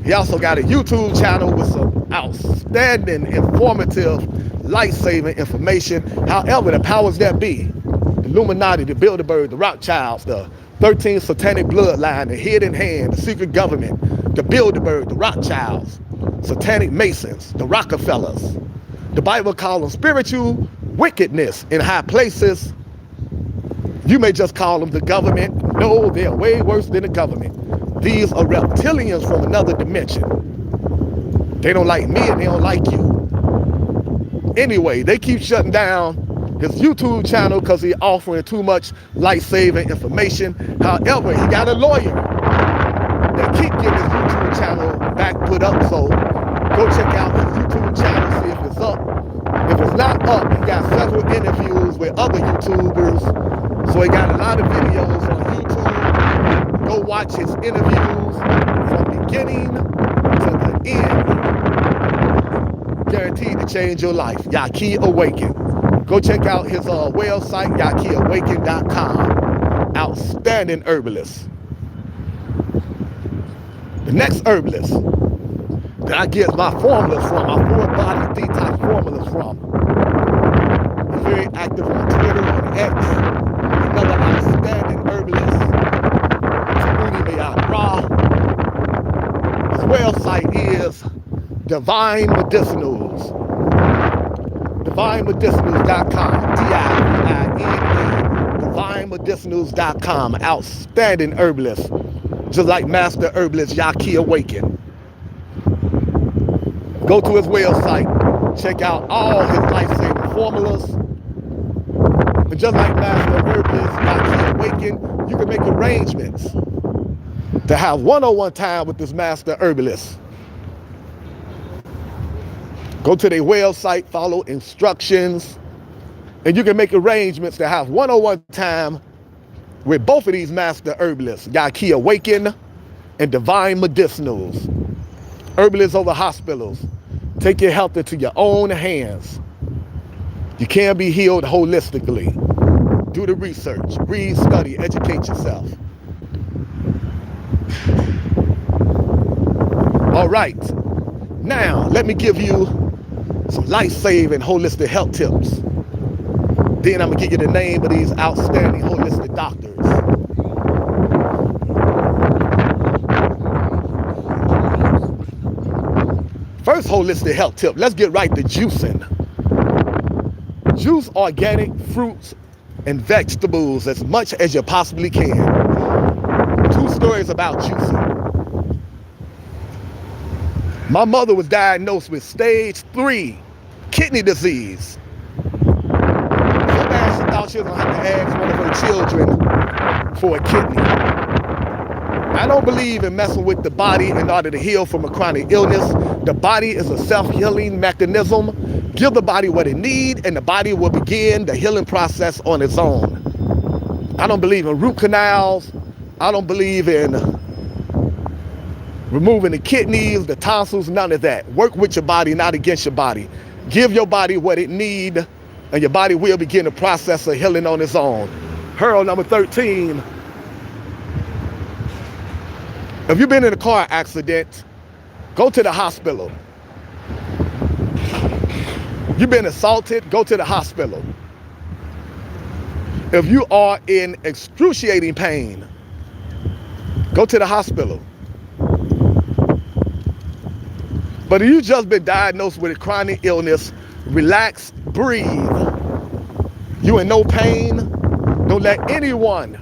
He also got a YouTube channel with some outstanding, informative, life-saving information. However, the powers that be, the Illuminati, the Bilderberg, the Rothschilds, the 13th satanic bloodline, the hidden hand, the secret government, the Bilderberg, the Rothschilds, satanic Masons, the Rockefellers. The Bible calls them spiritual wickedness in high places. You may just call them the government. No, they're way worse than the government. These are reptilians from another dimension. They don't like me and they don't like you. Anyway, they keep shutting down his YouTube channel because he's offering too much life-saving information. However, he got a lawyer that keep getting his YouTube channel back put up. So go check out his YouTube channel, see if it's up. If it's not up, he got several interviews with other YouTubers. So he got a lot of videos on YouTube. Go watch his interviews from beginning to the end. Guaranteed to change your life. Yahki Awaken. Go check out his website, YahkiAwaken.com. Outstanding herbalist. The next herbalist that I get my formulas from, my full body detox formulas from. He's very active on Twitter and X. Another outstanding herbalist, His website is Divine Medicinals. DivineMedicinals.com. DIVINA. DivineMedicinals.com. Outstanding herbalist. Just like Master Herbalist Yaki Awaken. Go to his website, check out all his life-saving formulas. And just like Master Herbalist Yaki Awaken, you can make arrangements to have one-on-one time with this Master Herbalist. Go to their website, follow instructions, and you can make arrangements to have one-on-one time with both of these Master Herbalists, Yaki Awaken and Divine Medicinals. Herbalists over hospitals. Take your health into your own hands. You can be healed holistically. Do the research, read, study, educate yourself. All right, now let me give you some life-saving holistic health tips. Then I'm gonna give you the name of these outstanding holistic doctors. First holistic health tip, let's get right to juicing. Juice organic fruits and vegetables as much as you possibly can. 2 stories about juicing. My mother was diagnosed with stage 3 kidney disease. So bad she thought she was gonna have to ask one of her children for a kidney. I don't believe in messing with the body in order to heal from a chronic illness. The body is a self-healing mechanism. Give the body what it needs, and the body will begin the healing process on its own. I don't believe in root canals. I don't believe in removing the kidneys, the tonsils, none of that. Work with your body, not against your body. Give your body what it needs, and your body will begin the process of healing on its own. Hurl number 13. If you've been in a car accident, go to the hospital. You've been assaulted, go to the hospital. If you are in excruciating pain, go to the hospital. But if you've just been diagnosed with a chronic illness, relax, breathe. You in no pain. Don't let anyone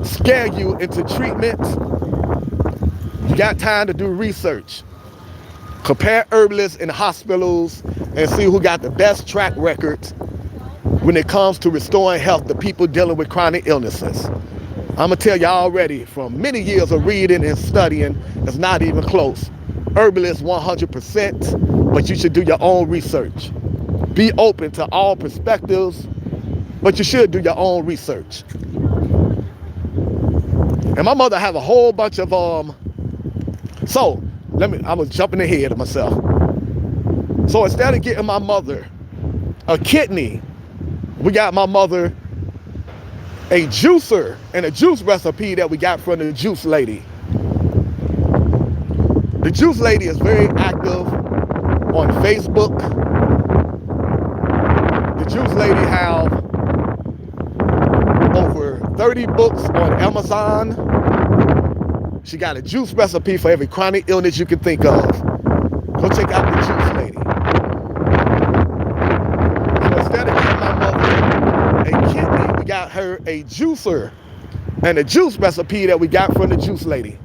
scare you into treatment. You got time to do research. Compare herbalists in hospitals and see who got the best track record when it comes to restoring health to people dealing with chronic illnesses. I'm gonna tell you already, from many years of reading and studying, it's not even close. Herbalists 100%, but you should do your own research. Be open to all perspectives, but you should do your own research. And my mother have a whole bunch of I was jumping ahead of myself. So instead of getting my mother a kidney, we got my mother a juicer and a juice recipe that we got from the juice lady. The juice lady is very active on Facebook. The juice lady have over 30 books on Amazon. She got a juice recipe for every chronic illness you can think of. Go check out the juice lady. So instead of getting my mother a kidney, we got her a juicer and a juice recipe that we got from the juice lady.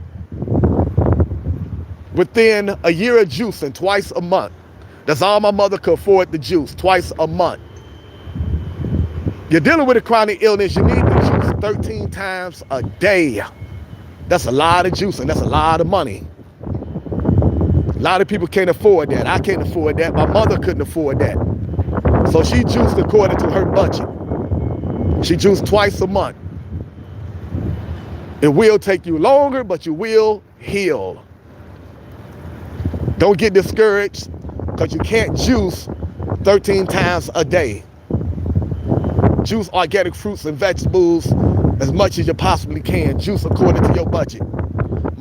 Within a year of juicing twice a month. That's all my mother could afford to juice, twice a month. You're dealing with a chronic illness, you need to juice 13 times a day. That's a lot of juicing. That's a lot of money. A lot of people can't afford that. I can't afford that. My mother couldn't afford that. So she juiced according to her budget. She juiced twice a month. It will take you longer, but you will heal. Don't get discouraged because you can't juice 13 times a day. Juice organic fruits and vegetables as much as you possibly can. Juice according to your budget.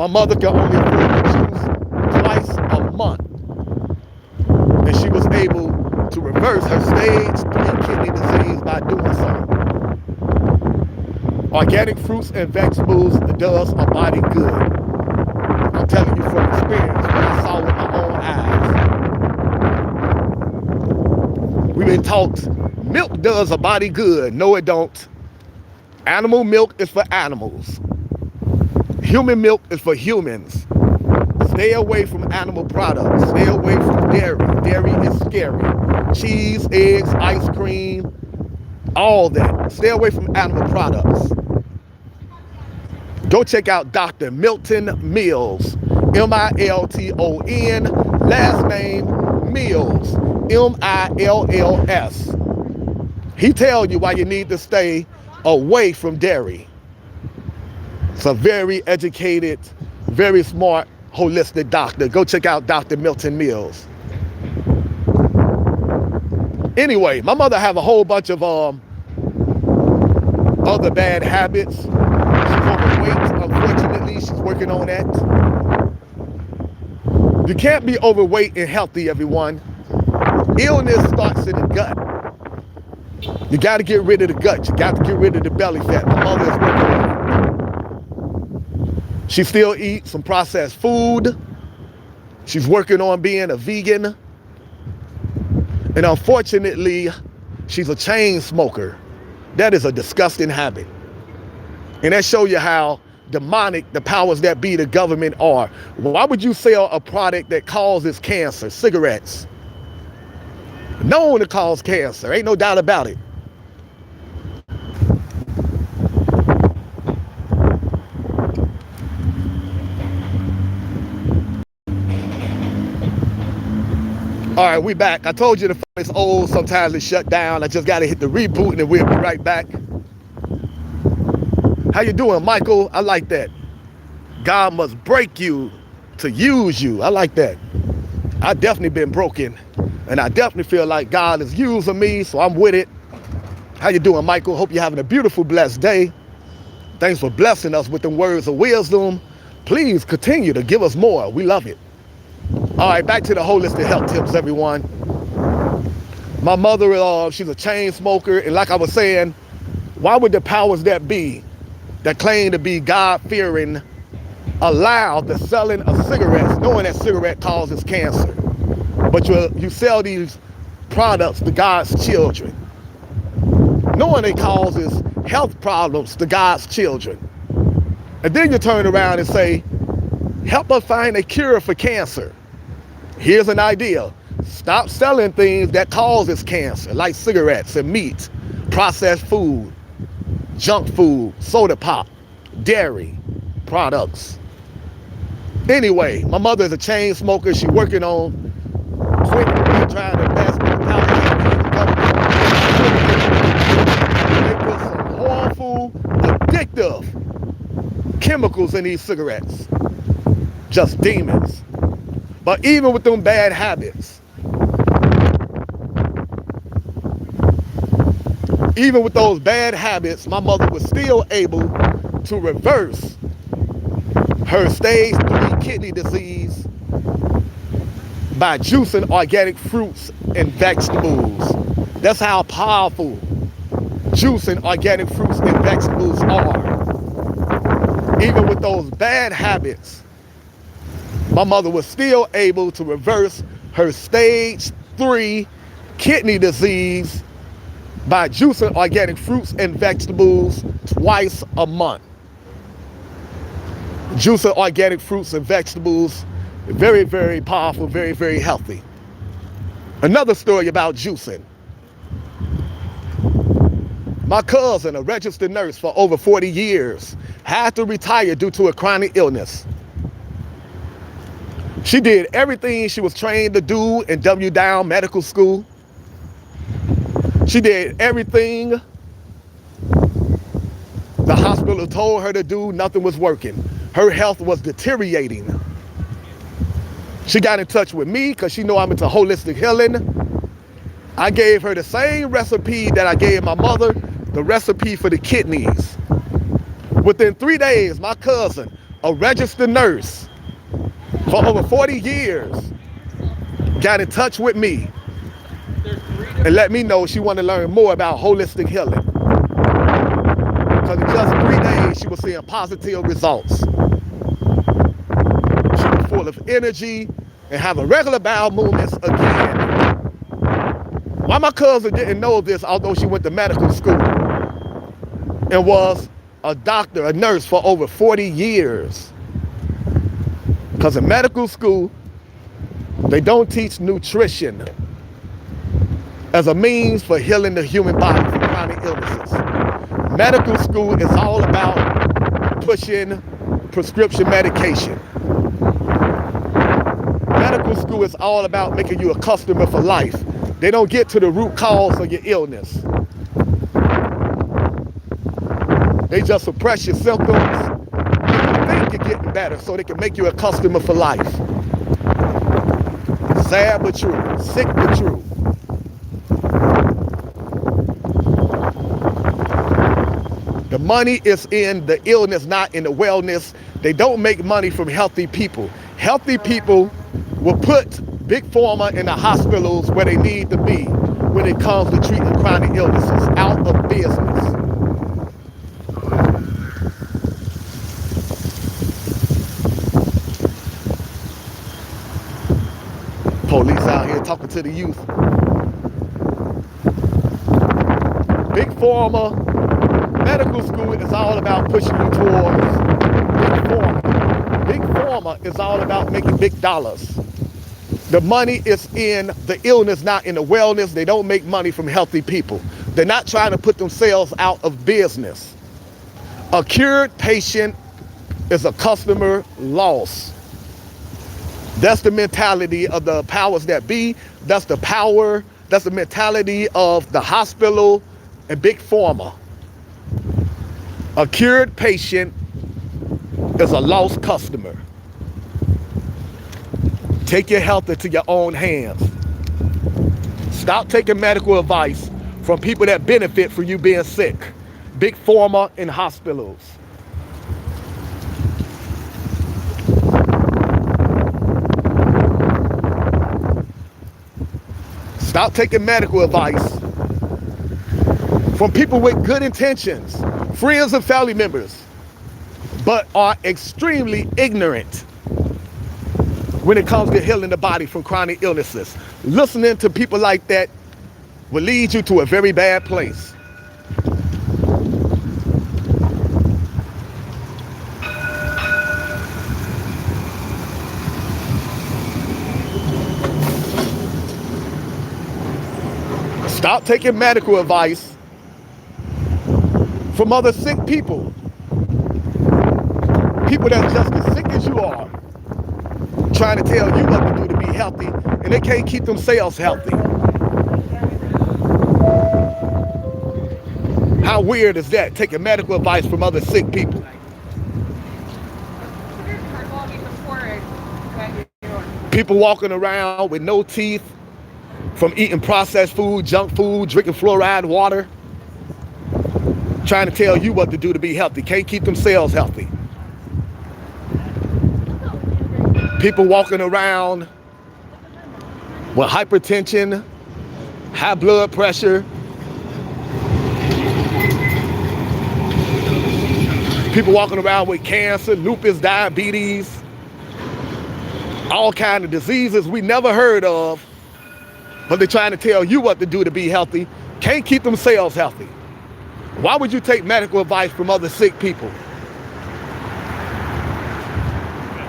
My mother could only afford the juice twice a month. And she was able to reverse her stage 3 kidney disease by doing so. Organic fruits and vegetables does a body good. I'm telling you from experience, what I saw with my own eyes. We've been taught milk does a body good. No, it don't. Animal milk is for animals. Human milk is for humans. Stay away from animal products. Stay away from dairy. Dairy is scary. Cheese, eggs, ice cream, all that. Stay away from animal products. Go check out Dr. Milton Mills. M-I-L-T-O-N. Last name Mills. M-I-L-L-S. He tells you why you need to stay away from dairy. It's a very educated, very smart, holistic doctor. Go check out Dr. Milton Mills. Anyway, my mother have a whole bunch of other bad habits. She's overweight. Unfortunately, she's working on that. You can't be overweight and healthy, everyone. Illness starts in the gut. You got to get rid of the gut. You got to get rid of the belly fat. My mother is working on it. She still eats some processed food. She's working on being a vegan. And unfortunately, she's a chain smoker. That is a disgusting habit. And that shows you how demonic the powers that be, the government, are. Why would you sell a product that causes cancer? Cigarettes. Known to cause cancer. Ain't no doubt about it. All right, we back. I told you the phone is old. Sometimes it's shut down. I just got to hit the reboot and we'll be right back. How you doing, Michael? I like that. God must break you to use you. I like that. I definitely been broken, and I definitely feel like God is using me, so I'm with it. How you doing, Michael? Hope you're having a beautiful, blessed day. Thanks for blessing us with the words of wisdom. Please continue to give us more. We love it. All right, back to the holistic health tips, everyone. My mother, she's a chain smoker, and like I was saying, why would the powers that be, that claim to be God-fearing, allow the selling of cigarettes, knowing that cigarette causes cancer? But you sell these products to God's children, knowing it causes health problems to God's children. And then you turn around and say, help us find a cure for cancer. Here's an idea. Stop selling things that causes cancer, like cigarettes and meat, processed food, junk food, soda pop, dairy products. Anyway, my mother is a chain smoker. She's working on quitting, trying to best with the power they put some harmful, addictive chemicals in these cigarettes. Just demons. But even with them bad habits, even with those bad habits, my mother was still able to reverse her stage 3 kidney disease by juicing organic fruits and vegetables. That's how powerful juicing organic fruits and vegetables are. Even with those bad habits, my mother was still able to reverse her stage 3 kidney disease by juicing organic fruits and vegetables twice a month. Juicing organic fruits and vegetables, very, very powerful, very, very healthy. Another story about juicing. My cousin, a registered nurse for over 40 years, had to retire due to a chronic illness. She did everything she was trained to do in W. Down Medical School. She did everything the hospital told her to do. Nothing was working. Her health was deteriorating. She got in touch with me because she know I'm into holistic healing. I gave her the same recipe that I gave my mother, the recipe for the kidneys. Within 3 days, my cousin a registered nurse for over 40 years, got in touch with me and let me know she wanted to learn more about holistic healing. Because in just 3 days, she was seeing positive results. She was full of energy and having regular bowel movements again. Why my cousin didn't know this, although she went to medical school and was a doctor, a nurse for over 40 years. Because in medical school, they don't teach nutrition as a means for healing the human body from chronic illnesses. Medical school is all about pushing prescription medication. Medical school is all about making you a customer for life. They don't get to the root cause of your illness. They just suppress your symptoms. You think you're getting better so they can make you a customer for life. Sad but true, sick but true. The money is in the illness, not in the wellness. They don't make money from healthy people. Healthy people will put big pharma in the hospitals where they need to be when it comes to treating chronic illnesses, out of business. Police out here talking to the youth. Big pharma, medical school is all about pushing you towards big pharma. Big pharma is all about making big dollars. The money is in the illness, not in the wellness. They don't make money from healthy people. They're not trying to put themselves out of business. A cured patient is a customer loss. That's the mentality of the powers that be. That's the mentality of the hospital and big pharma. A cured patient is a lost customer. Take your health into your own hands. Stop taking medical advice from people that benefit from you being sick. Big pharma and hospitals. Stop taking medical advice from people with good intentions, friends and family members, but are extremely ignorant when it comes to healing the body from chronic illnesses. Listening to people like that will lead you to a very bad place. Stop taking medical advice from other sick people. People that are just as sick as you are, trying to tell you what to do to be healthy, and they can't keep themselves healthy. How weird is that, taking medical advice from other sick people? People walking around with no teeth from eating processed food, junk food, drinking fluoride water, trying to tell you what to do to be healthy, can't keep themselves healthy. People walking around with hypertension, high blood pressure. People walking around with cancer, lupus, diabetes, all kinds of diseases we never heard of, but they're trying to tell you what to do to be healthy, can't keep themselves healthy. Why would you take medical advice from other sick people?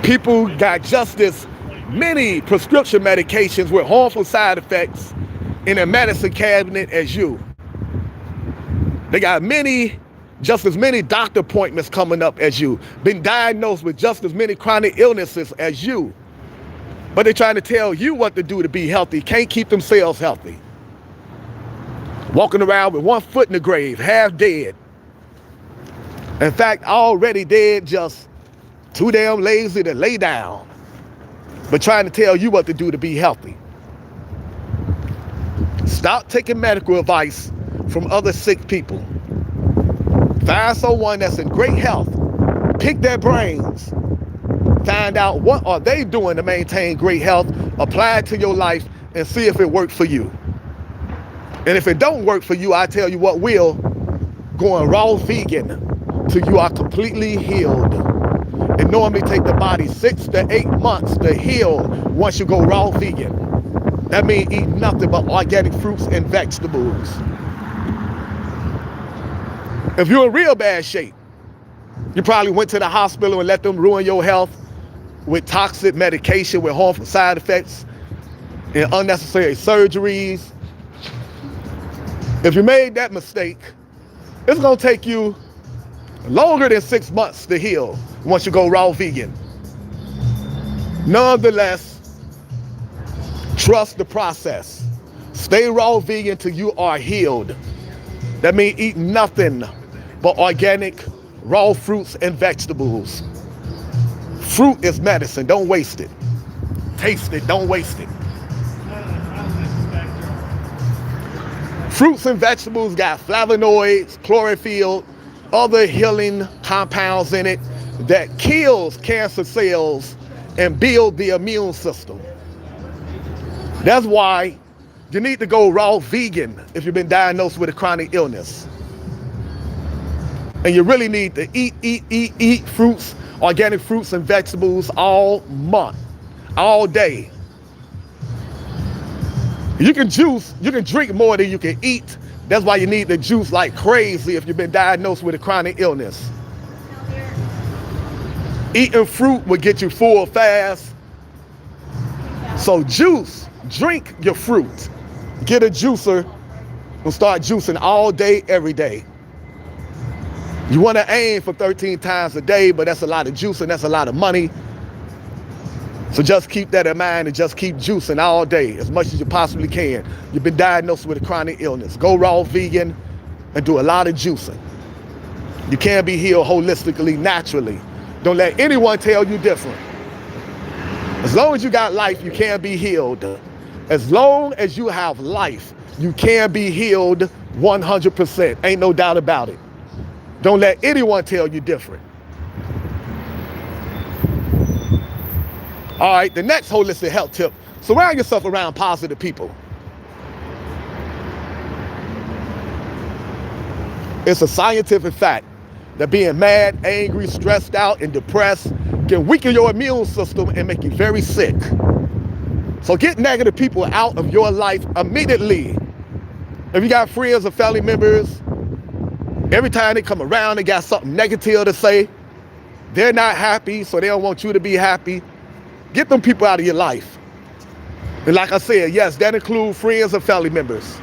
People got just as many prescription medications with harmful side effects in their medicine cabinet as you. They got just as many doctor appointments coming up as you, been diagnosed with just as many chronic illnesses as you. But they're trying to tell you what to do to be healthy, can't keep themselves healthy. Walking around with one foot in the grave, half dead. In fact, already dead, just too damn lazy to lay down, but trying to tell you what to do to be healthy. Stop taking medical advice from other sick people. Find someone that's in great health, pick their brains, Find out what are they doing to maintain great health, apply it to your life, and see if it works for you. And if it don't work for you, I tell you what will, going raw vegan till you are completely healed. It normally takes the body 6 to 8 months to heal once you go raw vegan. That means eat nothing but organic fruits and vegetables. If you're in real bad shape, you probably went to the hospital and let them ruin your health with toxic medication with harmful side effects and unnecessary surgeries. If you made that mistake, it's gonna take you longer than 6 months to heal once you go raw vegan. Nonetheless, trust the process. Stay raw vegan till you are healed. That means eat nothing but organic raw fruits and vegetables. Fruit is medicine, don't waste it. Taste it, don't waste it. Fruits and vegetables got flavonoids, chlorophyll, other healing compounds in it that kills cancer cells and build the immune system. That's why you need to go raw vegan if you've been diagnosed with a chronic illness. And you really need to eat fruits, organic fruits and vegetables all month, all day. You can drink more than you can eat. That's why you need to juice like crazy if you've been diagnosed with a chronic illness. Eating fruit will get you full fast. So drink your fruit. Get a juicer and start juicing all day, every day. You want to aim for 13 times a day, but that's a lot of juicing, that's a lot of money. So just keep that in mind and just keep juicing all day as much as you possibly can. You've been diagnosed with a chronic illness. Go raw vegan and do a lot of juicing. You can be healed holistically, naturally. Don't let anyone tell you different. As long as you got life, you can be healed. As long as you have life, you can be healed 100%. Ain't no doubt about it. Don't let anyone tell you different. All right, the next holistic health tip, surround yourself around positive people. It's a scientific fact that being mad, angry, stressed out, and depressed can weaken your immune system and make you very sick. So get negative people out of your life immediately. If you got friends or family members, every time they come around, they got something negative to say. They're not happy, so they don't want you to be happy. Get them people out of your life. And like I said, yes, that includes friends and family members.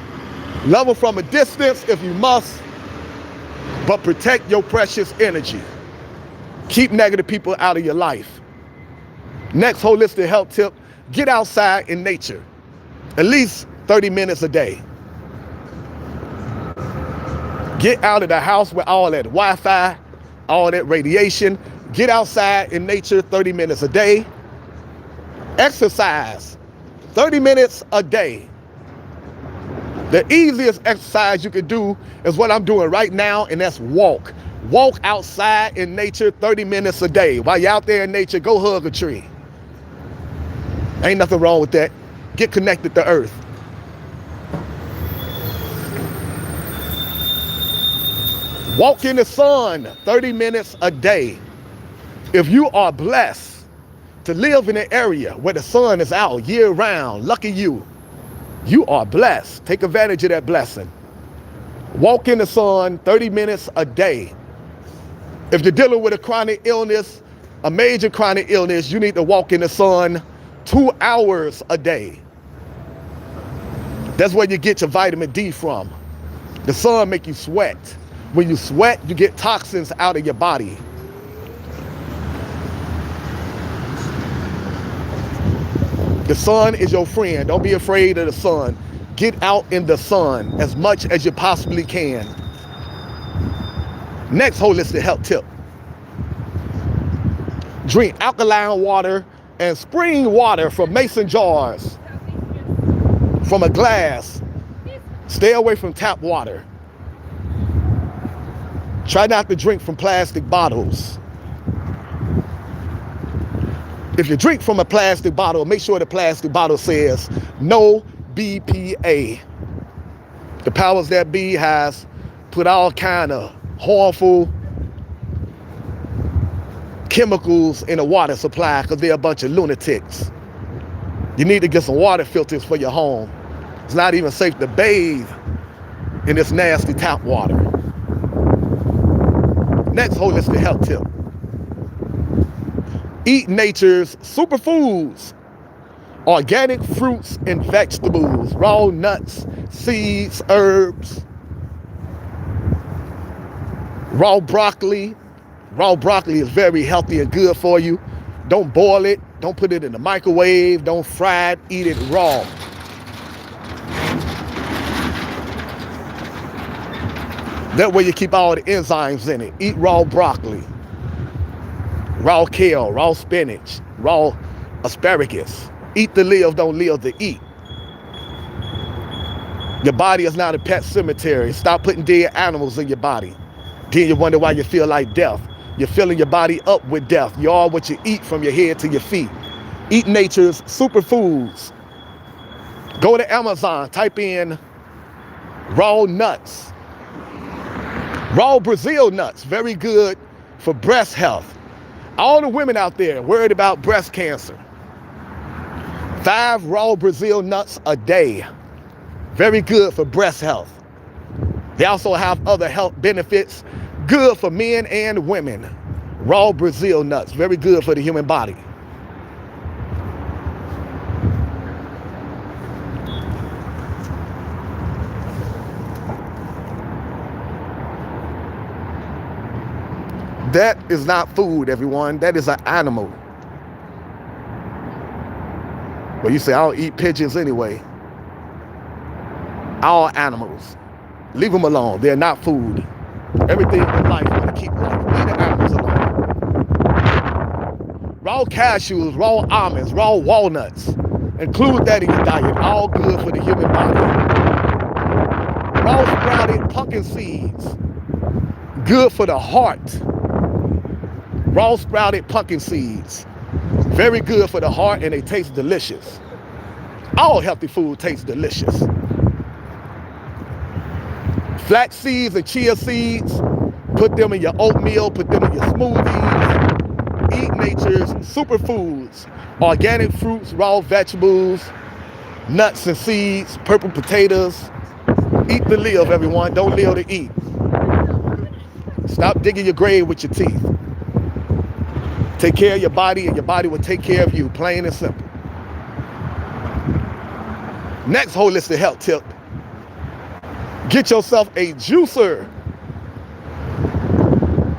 Love them from a distance if you must, but protect your precious energy. Keep negative people out of your life. Next holistic health tip, get outside in nature. At least 30 minutes a day. Get out of the house with all that Wi-Fi, all that radiation. Get outside in nature 30 minutes a day. Exercise 30 minutes a day. The easiest exercise you can do is what I'm doing right now, and that's walk. Walk outside in nature 30 minutes a day. While you're out there in nature, go hug a tree. Ain't nothing wrong with that. Get connected to earth. Walk in the sun 30 minutes a day. If you are blessed to live in an area where the sun is out year round, lucky you. You are blessed. Take advantage of that blessing. Walk in the sun 30 minutes a day. If you're dealing with a chronic illness, a major chronic illness, you need to walk in the sun 2 hours a day. That's where you get your vitamin D from. The sun make you sweat. When you sweat, you get toxins out of your body. The sun is your friend. Don't be afraid of the sun. Get out in the sun as much as you possibly can. Next holistic health tip. Drink alkaline water and spring water from mason jars, from a glass. Stay away from tap water. Try not to drink from plastic bottles. If you drink from a plastic bottle, make sure the plastic bottle says no BPA. The powers that be has put all kind of harmful chemicals in the water supply because they're a bunch of lunatics. You need to get some water filters for your home. It's not even safe to bathe in this nasty tap water. Next holistic health tip. Eat nature's superfoods, organic fruits and vegetables, raw nuts, seeds, herbs, raw broccoli. Raw broccoli is very healthy and good for you. Don't boil it. Don't put it in the microwave. Don't fry it. Eat it raw. That way you keep all the enzymes in it. Eat raw broccoli, raw kale, raw spinach, raw asparagus. Eat to live, don't live to eat. Your body is not a pet cemetery. Stop putting dead animals in your body. Then you wonder why you feel like death. You're filling your body up with death. You are what you eat from your head to your feet. Eat nature's superfoods. Go to Amazon, type in raw nuts. Raw Brazil nuts, very good for breast health. All the women out there worried about breast cancer. 5 raw Brazil nuts a day. Very good for breast health. They also have other health benefits, good for men and women. Raw Brazil nuts, very good for the human body. That is not food, everyone. That is an animal. Well, you say, I don't eat pigeons anyway. All animals. Leave them alone. They're not food. Everything in life, you want to keep life. Leave the animals alone. Raw cashews, raw almonds, raw walnuts. Include that in your diet. All good for the human body. Raw sprouted pumpkin seeds. Good for the heart. Raw sprouted pumpkin seeds. Very good for the heart and they taste delicious. All healthy food tastes delicious. Flax seeds and chia seeds, put them in your oatmeal, put them in your smoothies. Eat nature's superfoods, organic fruits, raw vegetables, nuts and seeds, purple potatoes. Eat to live, everyone. Don't live to eat. Stop digging your grave with your teeth. Take care of your body and your body will take care of you, plain and simple. Next holistic health tip. Get yourself a juicer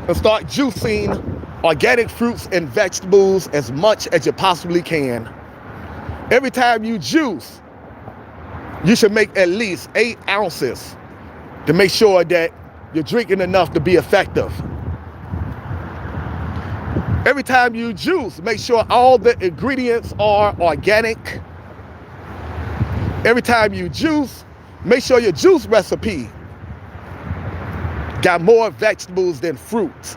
and start juicing organic fruits and vegetables as much as you possibly can. Every time you juice, you should make at least 8 ounces to make sure that you're drinking enough to be effective. Every time you juice, make sure all the ingredients are organic. Every time you juice, make sure your juice recipe got more vegetables than fruit.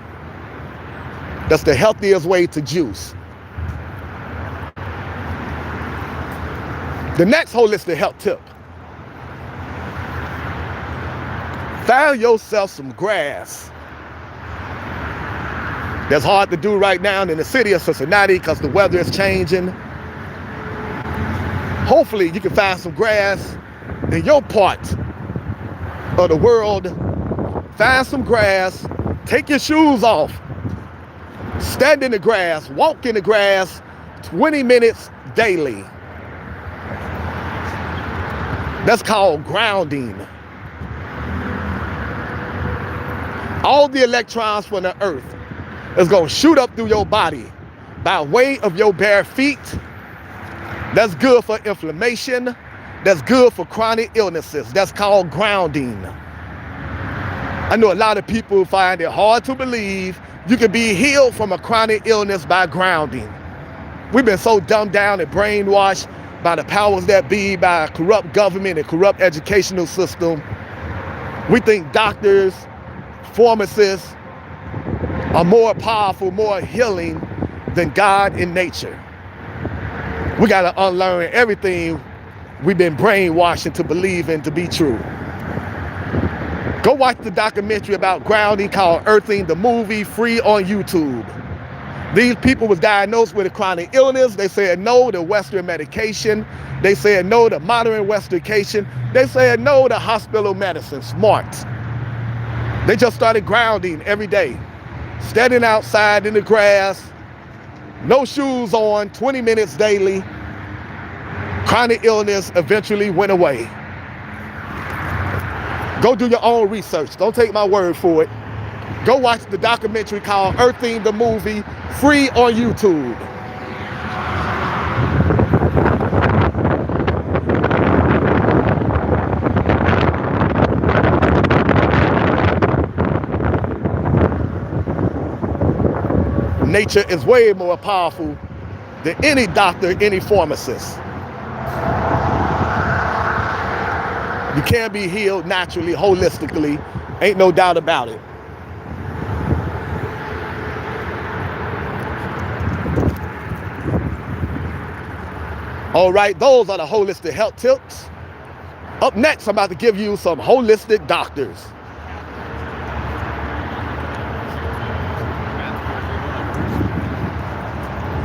That's the healthiest way to juice. The next holistic health tip. Find yourself some grass. That's hard to do right now in the city of Cincinnati because the weather is changing. Hopefully you can find some grass in your part of the world. Find some grass, take your shoes off, stand in the grass, walk in the grass 20 minutes daily. That's called grounding. All the electrons from the earth is going to shoot up through your body by way of your bare feet. That's good for inflammation. That's good for chronic illnesses. That's called grounding. I know a lot of people find it hard to believe you can be healed from a chronic illness by grounding. We've been so dumbed down and brainwashed by the powers that be, by a corrupt government and corrupt educational system. We think doctors, pharmacists are more powerful, more healing than God and nature. We got to unlearn everything we've been brainwashed into believing to be true. Go watch the documentary about grounding called Earthing, the movie, free on YouTube. These people was diagnosed with a chronic illness. They said no to Western medication. They said no to modern Westerncation. They said no to hospital medicine. Smart. They just started grounding every day, standing outside in the grass, no shoes on, 20 minutes daily. Chronic illness eventually went away. Go do your own research. Don't take my word for it. Go watch the documentary called Earthing, the movie, free on YouTube. Nature is way more powerful than any doctor, any pharmacist. You can be healed naturally, holistically. Ain't no doubt about it. All right, those are the holistic health tips. Up next, I'm about to give you some holistic doctors.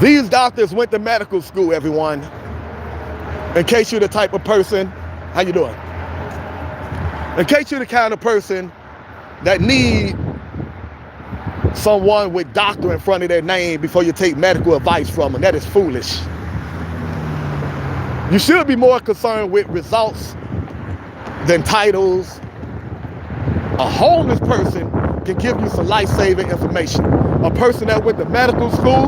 These doctors went to medical school, everyone. In case you're the type of person, how you doing? In case you're the kind of person that need someone with doctor in front of their name before you take medical advice from them, that is foolish. You should be more concerned with results than titles. A homeless person can give you some life-saving information. A person that went to medical school,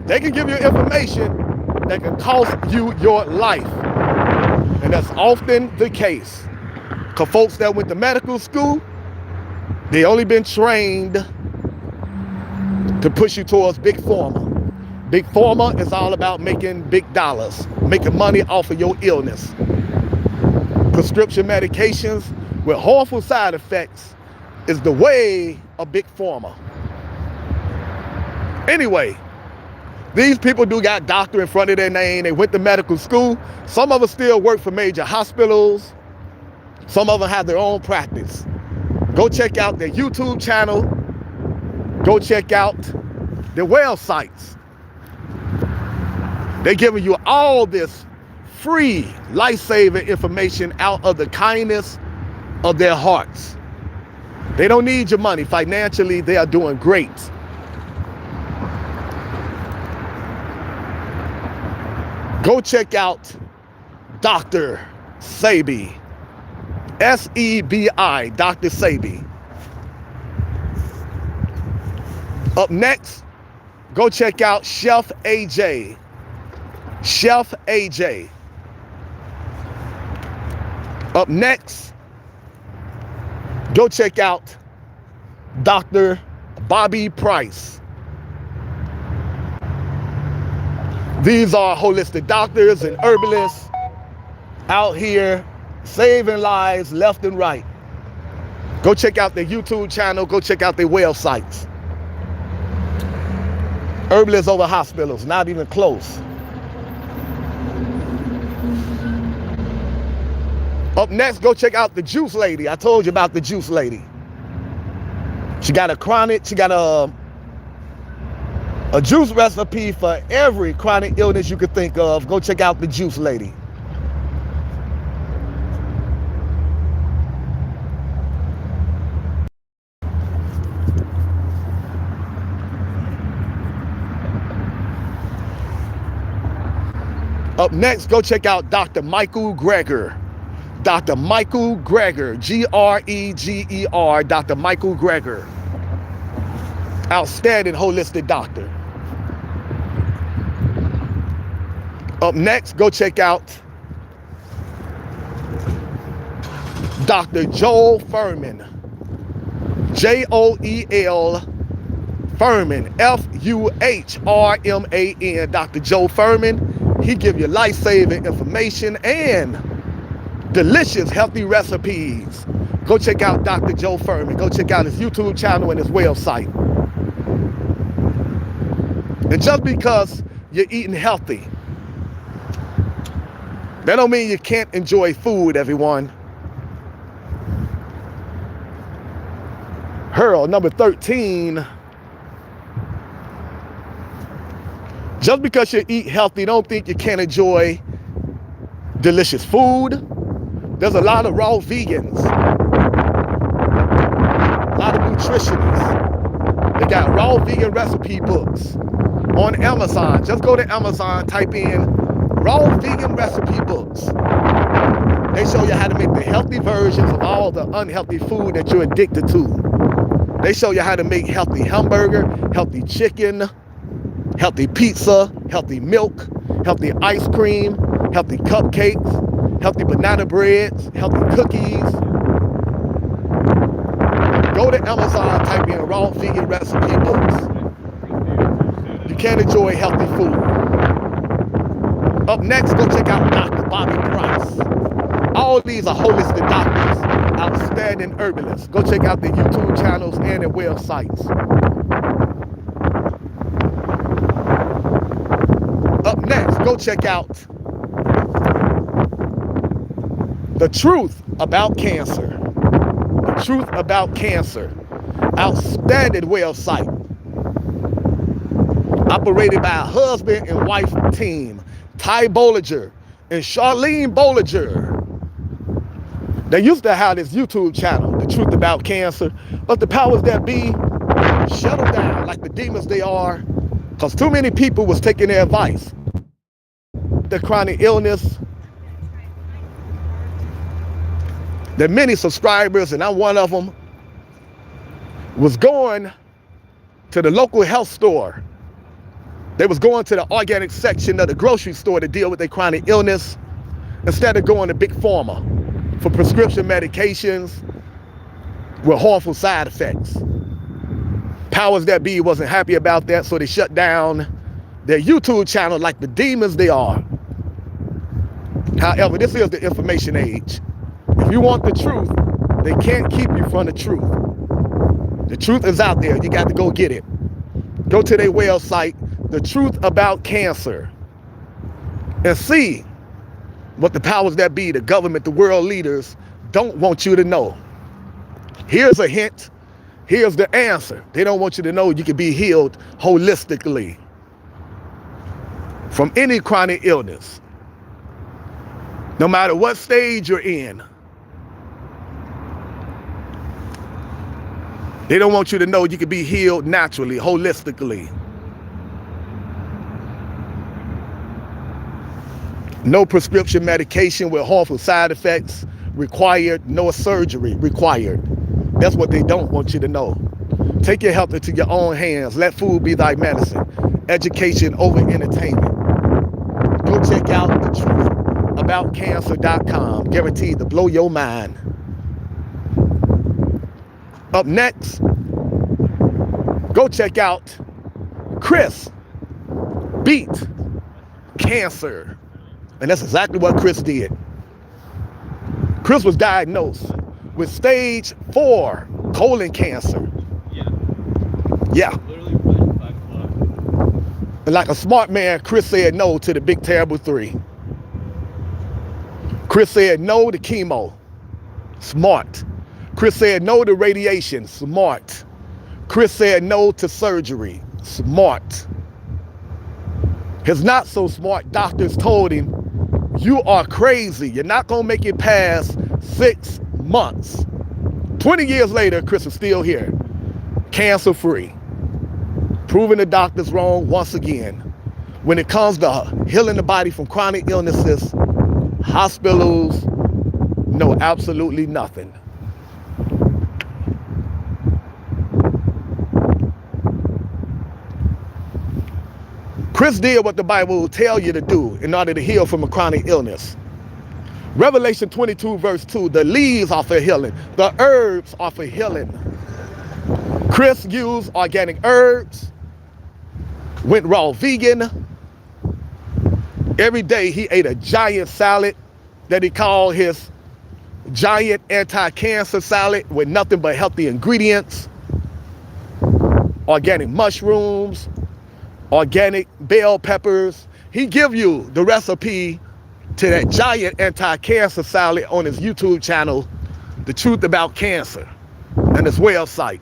they can give you information that can cost you your life. And that's often the case. Because folks that went to medical school, they only been trained to push you towards big pharma. Big pharma is all about making big dollars, making money off of your illness. Prescription medications with harmful side effects is the way of big pharma. Anyway, these people do got doctor in front of their name. They went to medical school. Some of them still work for major hospitals. Some of them have their own practice. Go check out their YouTube channel. Go check out their websites. They're giving you all this free life-saving information out of the kindness of their hearts. They don't need your money. Financially, they are doing great. Go check out Dr. Sebi. S-E-B-I, Dr. Sebi. Up next, go check out Chef AJ. Chef AJ. Up next, go check out Dr. Bobby Price. These are holistic doctors and herbalists out here saving lives left and right. Go check out their YouTube channel. Go check out their websites. Herbalists over hospitals, not even close. Up next, go check out the Juice Lady. I told you about the Juice Lady. She got a juice recipe for every chronic illness you could think of. Go check out the Juice Lady. Up next, go check out Dr. Michael Greger. Dr. Michael Greger, G-R-E-G-E-R, Dr. Michael Greger. Outstanding holistic doctor. Up next, go check out Dr. Joel Fuhrman. J-O-E-L Fuhrman, F-U-H-R-M-A-N, Dr. Joe Fuhrman. He give you life-saving information and delicious, healthy recipes. Go check out Dr. Joe Fuhrman. Go check out his YouTube channel and his website. And just because you're eating healthy That don't mean you can't enjoy food, everyone. Hurl, number 13. Just because you eat healthy, don't think you can't enjoy delicious food. There's a lot of raw vegans, a lot of nutritionists. They got raw vegan recipe books on Amazon. Just go to Amazon, type in raw vegan recipe books. They show you how to make the healthy versions of all the unhealthy food that you're addicted to. They show you how to make healthy hamburger, healthy chicken, healthy pizza, healthy milk, healthy ice cream, healthy cupcakes, healthy banana breads, healthy cookies. Go to Amazon, type in raw vegan recipe books. You can enjoy healthy food. Up next, go check out Dr. Bobby Price. All these are holistic doctors, outstanding herbalists. Go check out their YouTube channels and their websites. Up next, go check out The Truth About Cancer. The Truth About Cancer. Outstanding website. Operated by a husband and wife team, Ty Bollinger and Charlene Bollinger. They used to have this YouTube channel, The Truth About Cancer, but the powers that be shut them down like the demons they are, because too many people was taking their advice. The chronic illness, the many subscribers, and I'm one of them, was going to the local health store. They was going to the organic section of the grocery store to deal with their chronic illness instead of going to Big Pharma for prescription medications with harmful side effects. Powers that be wasn't happy about that, so they shut down their YouTube channel like the demons they are. However, this is the information age. If you want the truth, they can't keep you from the truth. The truth is out there. You got to go get it. Go to their website, The Truth About Cancer, and see what the powers that be, the government, the world leaders, don't want you to know. Here's a hint. Here's the answer. They don't want you to know you can be healed holistically from any chronic illness, no matter what stage you're in. They don't want you to know you can be healed naturally, holistically. No prescription medication with harmful side effects required, no surgery required. That's what they don't want you to know. Take your health into your own hands. Let food be thy medicine. Education over entertainment. Go check out thetruthAboutCancer.com. Guaranteed to blow your mind. Up next, go check out Chris Beat Cancer. And that's exactly what Chris did. Chris was diagnosed with stage 4 colon cancer. Yeah. Literally right at 5 o'clock. And like a smart man, Chris said no to the big terrible 3. Chris said no to chemo. Smart. Chris said no to radiation. Smart. Chris said no to surgery. Smart. His not so smart doctors told him, you are crazy. You're not going to make it past 6 months. 20 years later, Chris is still here, cancer-free, proving the doctors wrong once again. When it comes to healing the body from chronic illnesses, hospitals know absolutely nothing. Chris did what the Bible will tell you to do in order to heal from a chronic illness. Revelation 22 verse 2, the leaves are for healing. The herbs are for healing. Chris used organic herbs, went raw vegan. Every day he ate a giant salad that he called his giant anti-cancer salad with nothing but healthy ingredients. Organic mushrooms, organic bell peppers. He give you the recipe to that giant anti-cancer salad on his YouTube channel, The Truth About Cancer, and his website.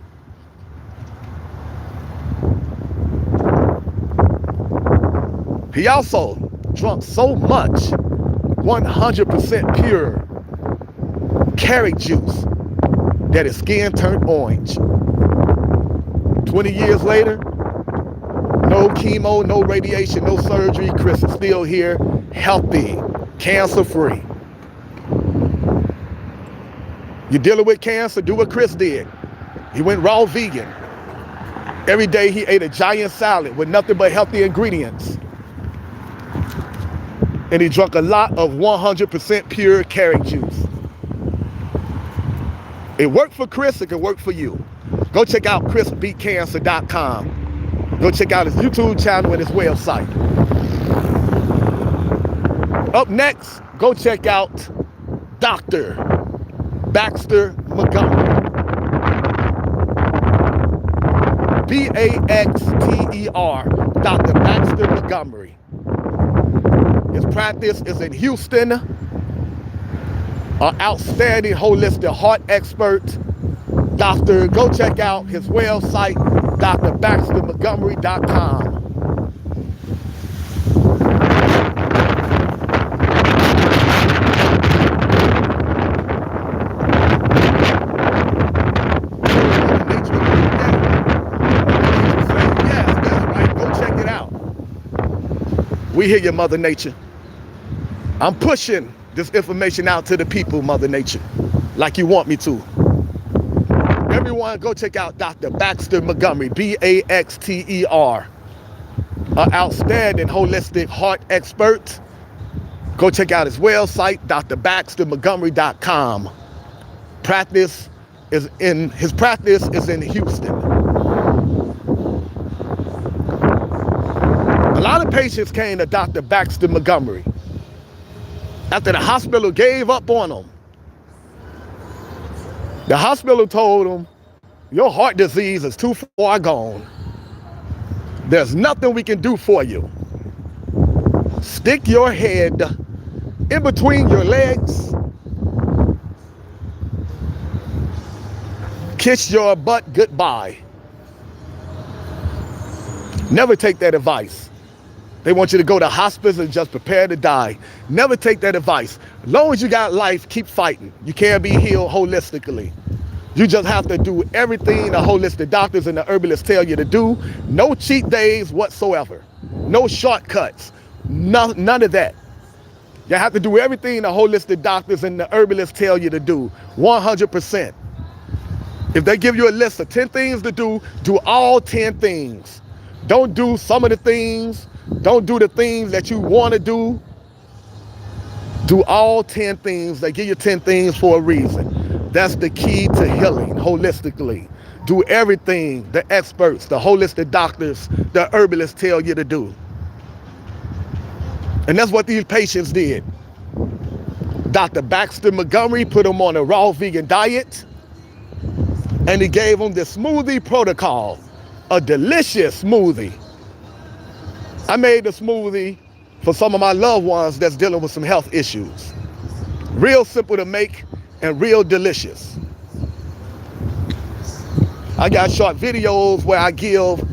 He also drunk so much 100% pure carrot juice that his skin turned orange. 20 years later, no chemo, no radiation, no surgery. Chris is still here, healthy, cancer-free. You're dealing with cancer, do what Chris did. He went raw vegan. Every day he ate a giant salad with nothing but healthy ingredients. And he drank a lot of 100% pure carrot juice. It worked for Chris, it can work for you. Go check out chrisbeatcancer.com. Go check out his YouTube channel and his website. Up next, go check out Dr. Baxter Montgomery. B-A-X-T-E-R, Dr. Baxter Montgomery. His practice is in Houston. An outstanding holistic heart expert. Doctor, go check out his website, drbaxtermontgomery.com. Yes, that's right. Go check it out. We hear you, Mother Nature. I'm pushing this information out to the people, Mother Nature, like you want me to. Everyone, go check out Dr. Baxter Montgomery, B-A-X-T-E-R, an outstanding holistic heart expert. Go check out his website, drbaxtermontgomery.com. His practice is in Houston. A lot of patients came to Dr. Baxter Montgomery after the hospital gave up on them. The hospital told him, your heart disease is too far gone. There's nothing we can do for you. Stick your head in between your legs. Kiss your butt goodbye. Never take that advice. They want you to go to hospice and just prepare to die. Never take that advice. As long as you got life, keep fighting. You can't be healed holistically. You just have to do everything the holistic doctors and the herbalists tell you to do. No cheat days whatsoever. No shortcuts. None of that. You have to do everything the holistic doctors and the herbalists tell you to do. 100%. If they give you a list of 10 things to do all 10 things. Don't do some of the things. Don't do the things that you want to do. Do all 10 things. They give you 10 things for a reason. That's the key to healing holistically. Do everything the experts, the holistic doctors, the herbalists tell you to do. And that's what these patients did. Dr. Baxter Montgomery put them on a raw vegan diet, and he gave them the smoothie protocol, a delicious smoothie. I made the smoothie for some of my loved ones that's dealing with some health issues. Real simple to make and real delicious. I got short videos where I give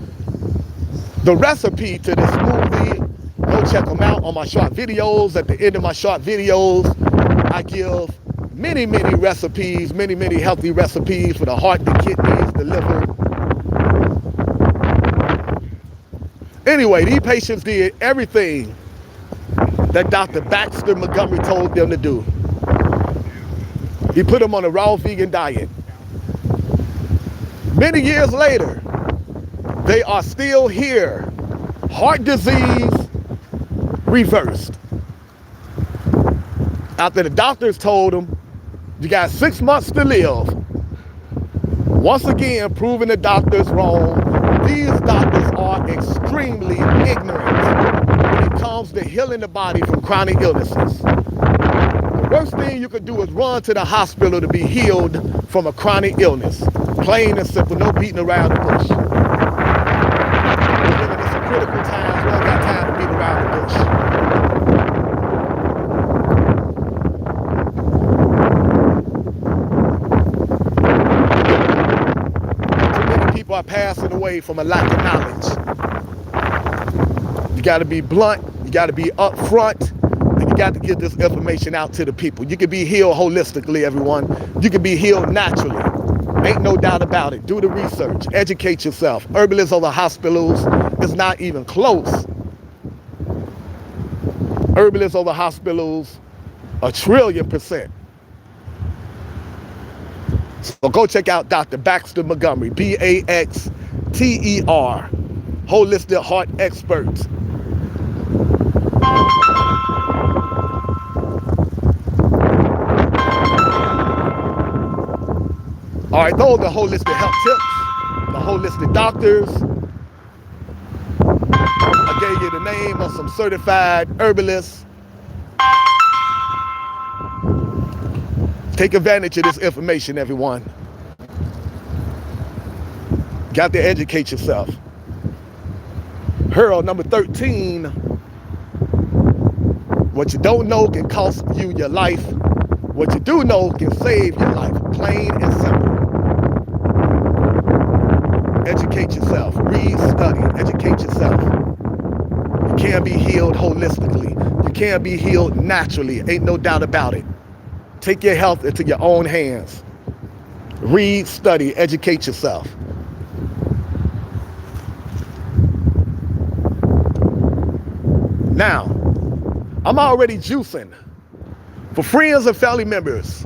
the recipe to the smoothie. Go check them out on my short videos. At the end of my short videos, I give many recipes, many healthy recipes for the heart, the kidneys, the liver. Anyway, these patients did everything that Dr. Baxter Montgomery told them to do. He put them on a raw vegan diet. Many years later, they are still here. Heart disease reversed. After the doctors told them, you got 6 months to live. Once again, proving the doctors wrong. These doctors are extremely ignorant when it comes to healing the body from chronic illnesses. The worst thing you could do is run to the hospital to be healed from a chronic illness. Plain and simple, no beating around the bush. We're living in some critical times, we don't got time to beat around the bush. are passing away from a lack of knowledge. You got to be blunt, you got to be upfront, and you got to get this information out to the people. You can be healed holistically, everyone. You can be healed naturally. Ain't no doubt about it. Do the research, educate yourself. Herbalists over hospitals is not even close. Herbalists over hospitals, 1,000,000,000%. So go check out Dr. Baxter Montgomery, Baxter, holistic heart expert. All right, those are holistic health tips, the holistic doctors. I gave you the name of some certified herbalists. Take advantage of this information, everyone. Got to educate yourself. Hurl number 13. What you don't know can cost you your life. What you do know can save your life. Plain and simple. Educate yourself. Read, study, educate yourself. You can be healed holistically. You can be healed naturally. Ain't no doubt about it. Take your health into your own hands. Read, study, educate yourself. Now, I'm already juicing for friends and family members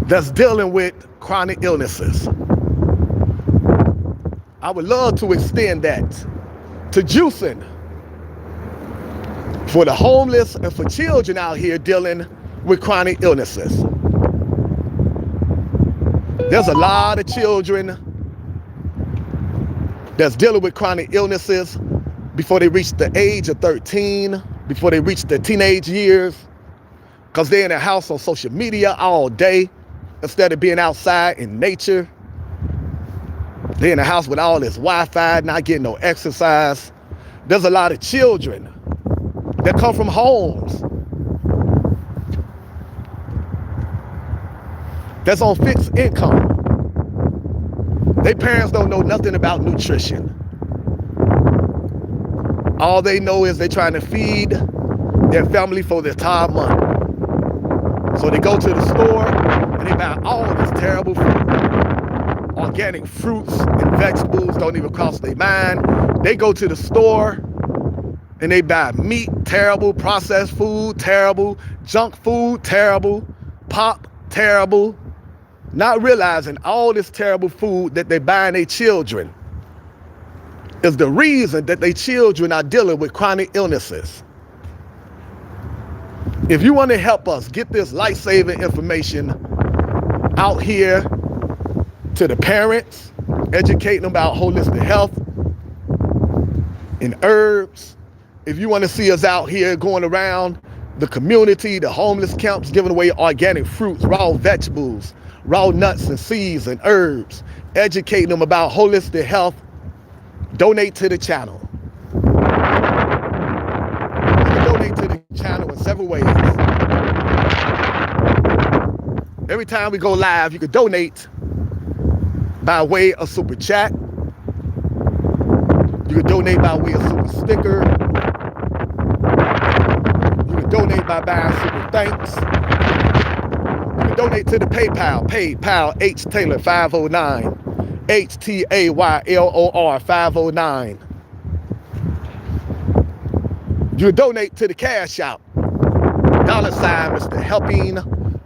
that's dealing with chronic illnesses. I would love to extend that to juicing for the homeless and for children out here dealing with chronic illnesses. There's a lot of children that's dealing with chronic illnesses before they reach the age of 13, before they reach their teenage years, because they're in their house on social media all day instead of being outside in nature. They're in the house with all this Wi-Fi, not getting no exercise. There's a lot of children that come from homes that's on fixed income. Their parents don't know nothing about nutrition. All they know is they're trying to feed their family for their entire month. So they go to the store and they buy all this terrible food. Organic fruits and vegetables don't even cross their mind. They go to the store and they buy meat, terrible, processed food, terrible, junk food, terrible, pop, terrible, not realizing all this terrible food that they buy in their children is the reason that their children are dealing with chronic illnesses. If you want to help us get this life-saving information out here to the parents, educating them about holistic health and herbs, if you want to see us out here going around the community, the homeless camps, giving away organic fruits, raw vegetables, raw nuts and seeds and herbs, educating them about holistic health, donate to the channel. You can donate to the channel in several ways. Every time we go live, you can donate by way of super chat. You can donate by way of super sticker. You can donate by buying super thanks. You can donate to the PayPal, H Taylor 509. HTAYLOR 509. You can donate to the Cash App, $ Mr. Helping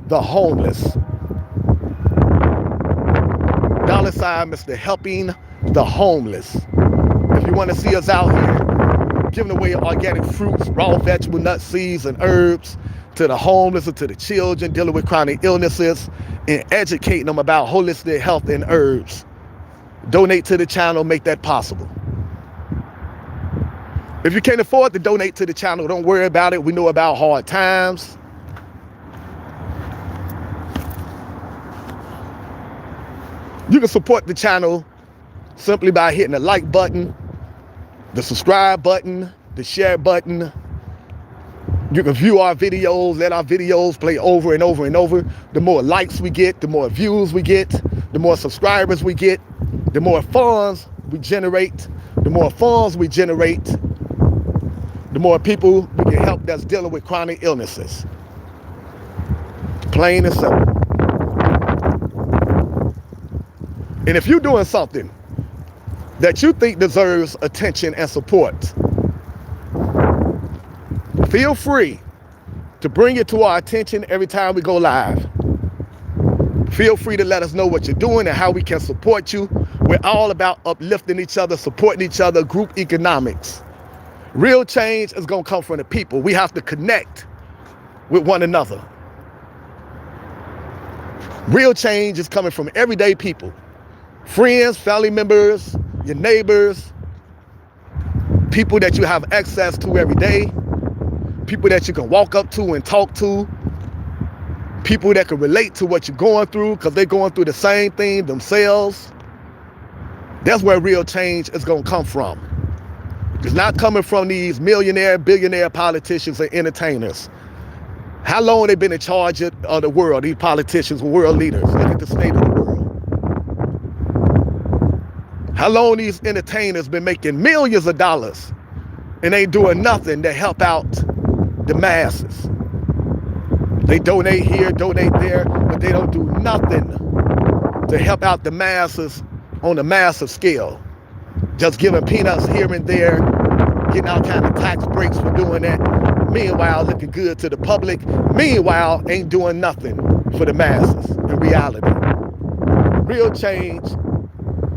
the Homeless. $ Mr. Helping the Homeless. If you want to see us out here giving away organic fruits, raw vegetable nuts, seeds, and herbs to the homeless and to the children dealing with chronic illnesses and educating them about holistic health and herbs, donate to the channel, make that possible. If you can't afford to donate to the channel, don't worry about it. We know about hard times. You can support the channel simply by hitting the like button, the subscribe button, the share button. You can view our videos, let our videos play over and over and over. The more likes we get, the more views we get, the more subscribers we get, the more funds we generate. The more funds we generate, the more people we can help that's dealing with chronic illnesses. Plain and simple. And if you're doing something that you think deserves attention and support, feel free to bring it to our attention every time we go live. Feel free to let us know what you're doing and how we can support you. We're all about uplifting each other, supporting each other, group economics. Real change is going to come from the people. We have to connect with one another. Real change is coming from everyday people. Friends, family members, your neighbors, people that you have access to every day, people that you can walk up to and talk to, people that can relate to what you're going through because they're going through the same thing themselves. That's where real change is going to come from. It's not coming from these millionaire, billionaire politicians and entertainers. How long they been in charge of the world, these politicians, world leaders? Look at the state of the world. How long these entertainers been making millions of dollars and ain't doing nothing to help out the masses? They donate here, donate there, but they don't do nothing to help out the masses on a massive scale. Just giving peanuts here and there, getting all kind of tax breaks for doing that. Meanwhile, looking good to the public. Meanwhile, ain't doing nothing for the masses in reality. Real change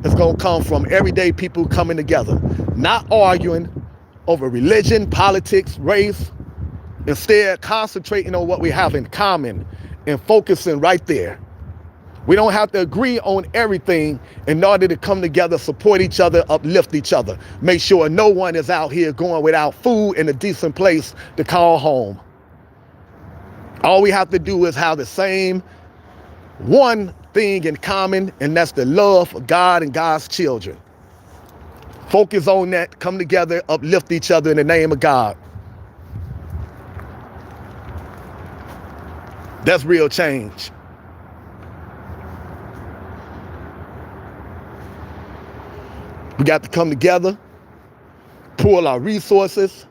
is going to come from everyday people coming together, not arguing over religion, politics, race. Instead, concentrating on what we have in common and focusing right there. We don't have to agree on everything in order to come together, support each other, uplift each other. Make sure no one is out here going without food and a decent place to call home. All we have to do is have the same one thing in common, and that's the love for God and God's children. Focus on that, come together, uplift each other in the name of God. That's real change. We got to come together, pool our resources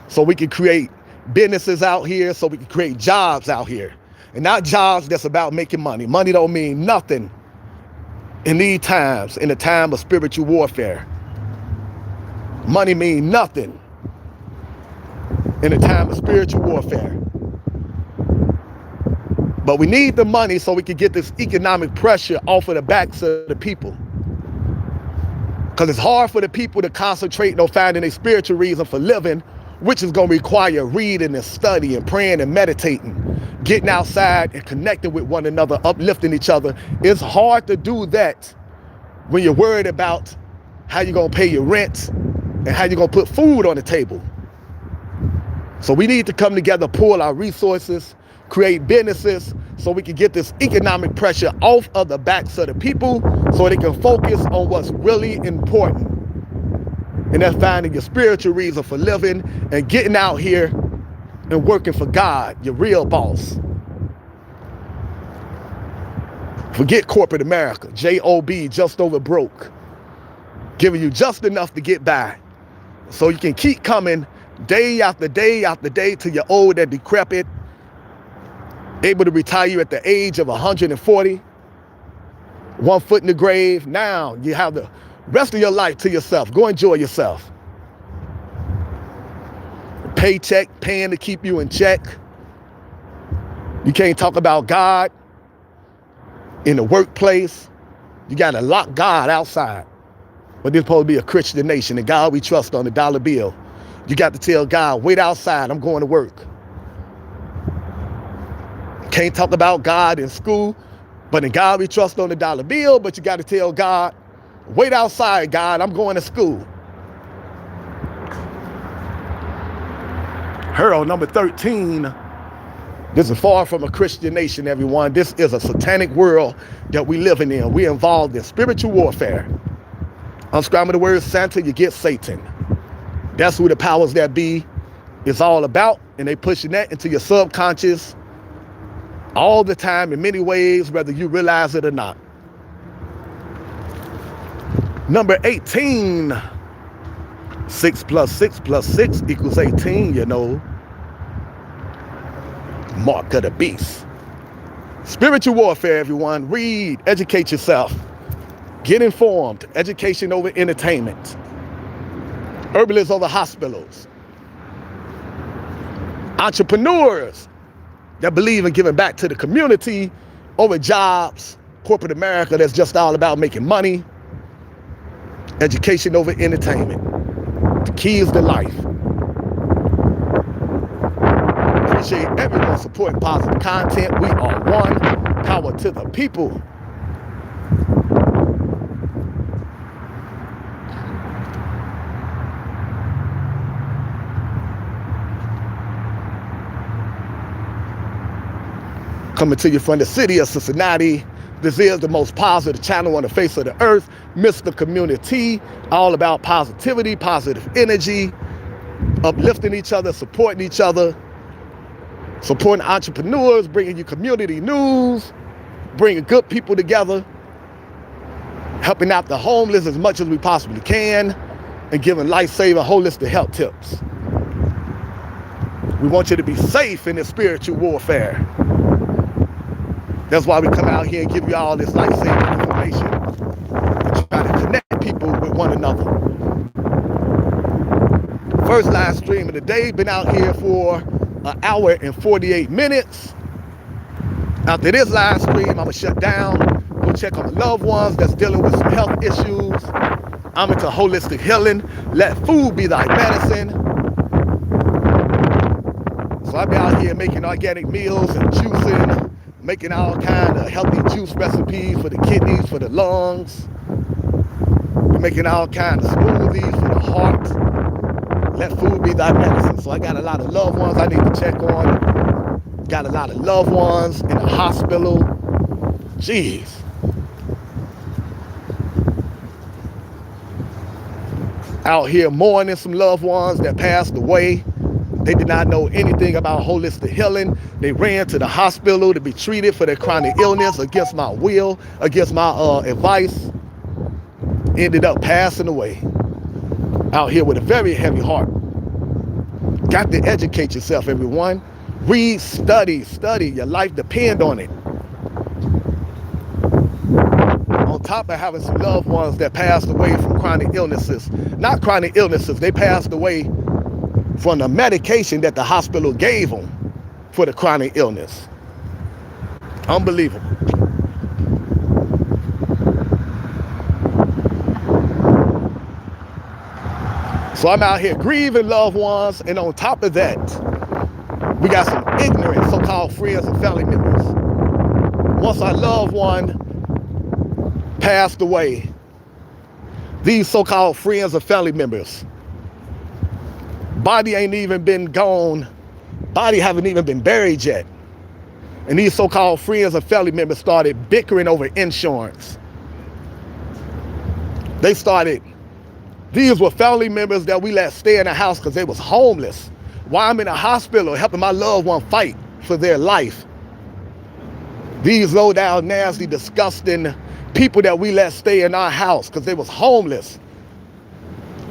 so we can create businesses out here, so we can create jobs out here. And not jobs that's about making money. Money don't mean nothing in these times, in the time of spiritual warfare. Money mean nothing in the time of spiritual warfare. But we need the money so we can get this economic pressure off of the backs of the people. Because it's hard for the people to concentrate on finding a spiritual reason for living, which is going to require reading and studying, praying and meditating, getting outside and connecting with one another, uplifting each other. It's hard to do that when you're worried about how you're going to pay your rent and how you're going to put food on the table. So we need to come together, pool our resources, create businesses so we can get this economic pressure off of the backs of the people so they can focus on what's really important. And that's finding your spiritual reason for living and getting out here and working for God, your real boss. Forget corporate America, J-O-B, just over broke. Giving you just enough to get by so you can keep coming day after day after day till you're old and decrepit, able to retire at the age of 140, 1 foot in the grave. Now you have the rest of your life to yourself. Go enjoy yourself. Paycheck, paying to keep you in check. You can't talk about God in the workplace. You got to lock God outside. But this is supposed to be a Christian nation, and God we trust on the dollar bill. You got to tell God, wait outside, I'm going to work. Can't talk about God in school, but in God we trust on the dollar bill, but you got to tell God, wait outside, God, I'm going to school. Hurl number 13. This is far from a Christian nation, everyone. This is a satanic world that we living in. We're involved in spiritual warfare. Unscramble the word Santa, you get Satan. That's who the powers that be is all about, and they pushing that into your subconscious all the time in many ways, whether you realize it or not. Number 18. 6 plus 6 plus 6 equals 18, you know. Mark of the beast. Spiritual warfare, everyone. Read, educate yourself. Get informed. Education over entertainment. Herbalists over hospitals. Entrepreneurs that believe in giving back to the community over jobs. Corporate America that's just all about making money. Education over entertainment. The keys to life. Appreciate everyone supporting positive content. We are one. Power to the people. Coming to you from the city of Cincinnati. This is the most positive channel on the face of the earth. Mr. Community, all about positivity, positive energy, uplifting each other, supporting each other, supporting entrepreneurs, bringing you community news, bringing good people together, helping out the homeless as much as we possibly can, and giving life-saving, holistic health tips. We want you to be safe in this spiritual warfare. That's why we come out here and give you all this life-saving information and try to connect people with one another. First live stream of the day, been out here for an hour and 48 minutes. After this live stream, I'm gonna shut down, go check on my loved ones that's dealing with some health issues. I'm into holistic healing. Let food be thy medicine. So I've been out here making organic meals and juicing, making all kind of healthy juice recipes for the kidneys, for the lungs. We're making all kind of smoothies for the heart. Let food be thy medicine. So I got a lot of loved ones I need to check on. Got a lot of loved ones in the hospital. Jeez. Out here mourning some loved ones that passed away. They did not know anything about holistic healing. They ran to the hospital to be treated for their chronic illness against my will, against my advice. Ended up passing away. Out here with a very heavy heart. Got to educate yourself, everyone. Read, study. Your life depends on it. On top of having some loved ones that passed away from chronic illnesses. Not chronic illnesses, they passed away from the medication that the hospital gave them for the chronic illness. Unbelievable. So I'm out here grieving loved ones, and on top of that, we got some ignorant so-called friends and family members. Once our loved one passed away, these so-called friends and family members, body ain't even been gone, body haven't even been buried yet. And these so-called friends and family members started bickering over insurance. These were family members that we let stay in the house because they was homeless. While I'm in the hospital helping my loved one fight for their life. These low down, nasty, disgusting people that we let stay in our house because they was homeless.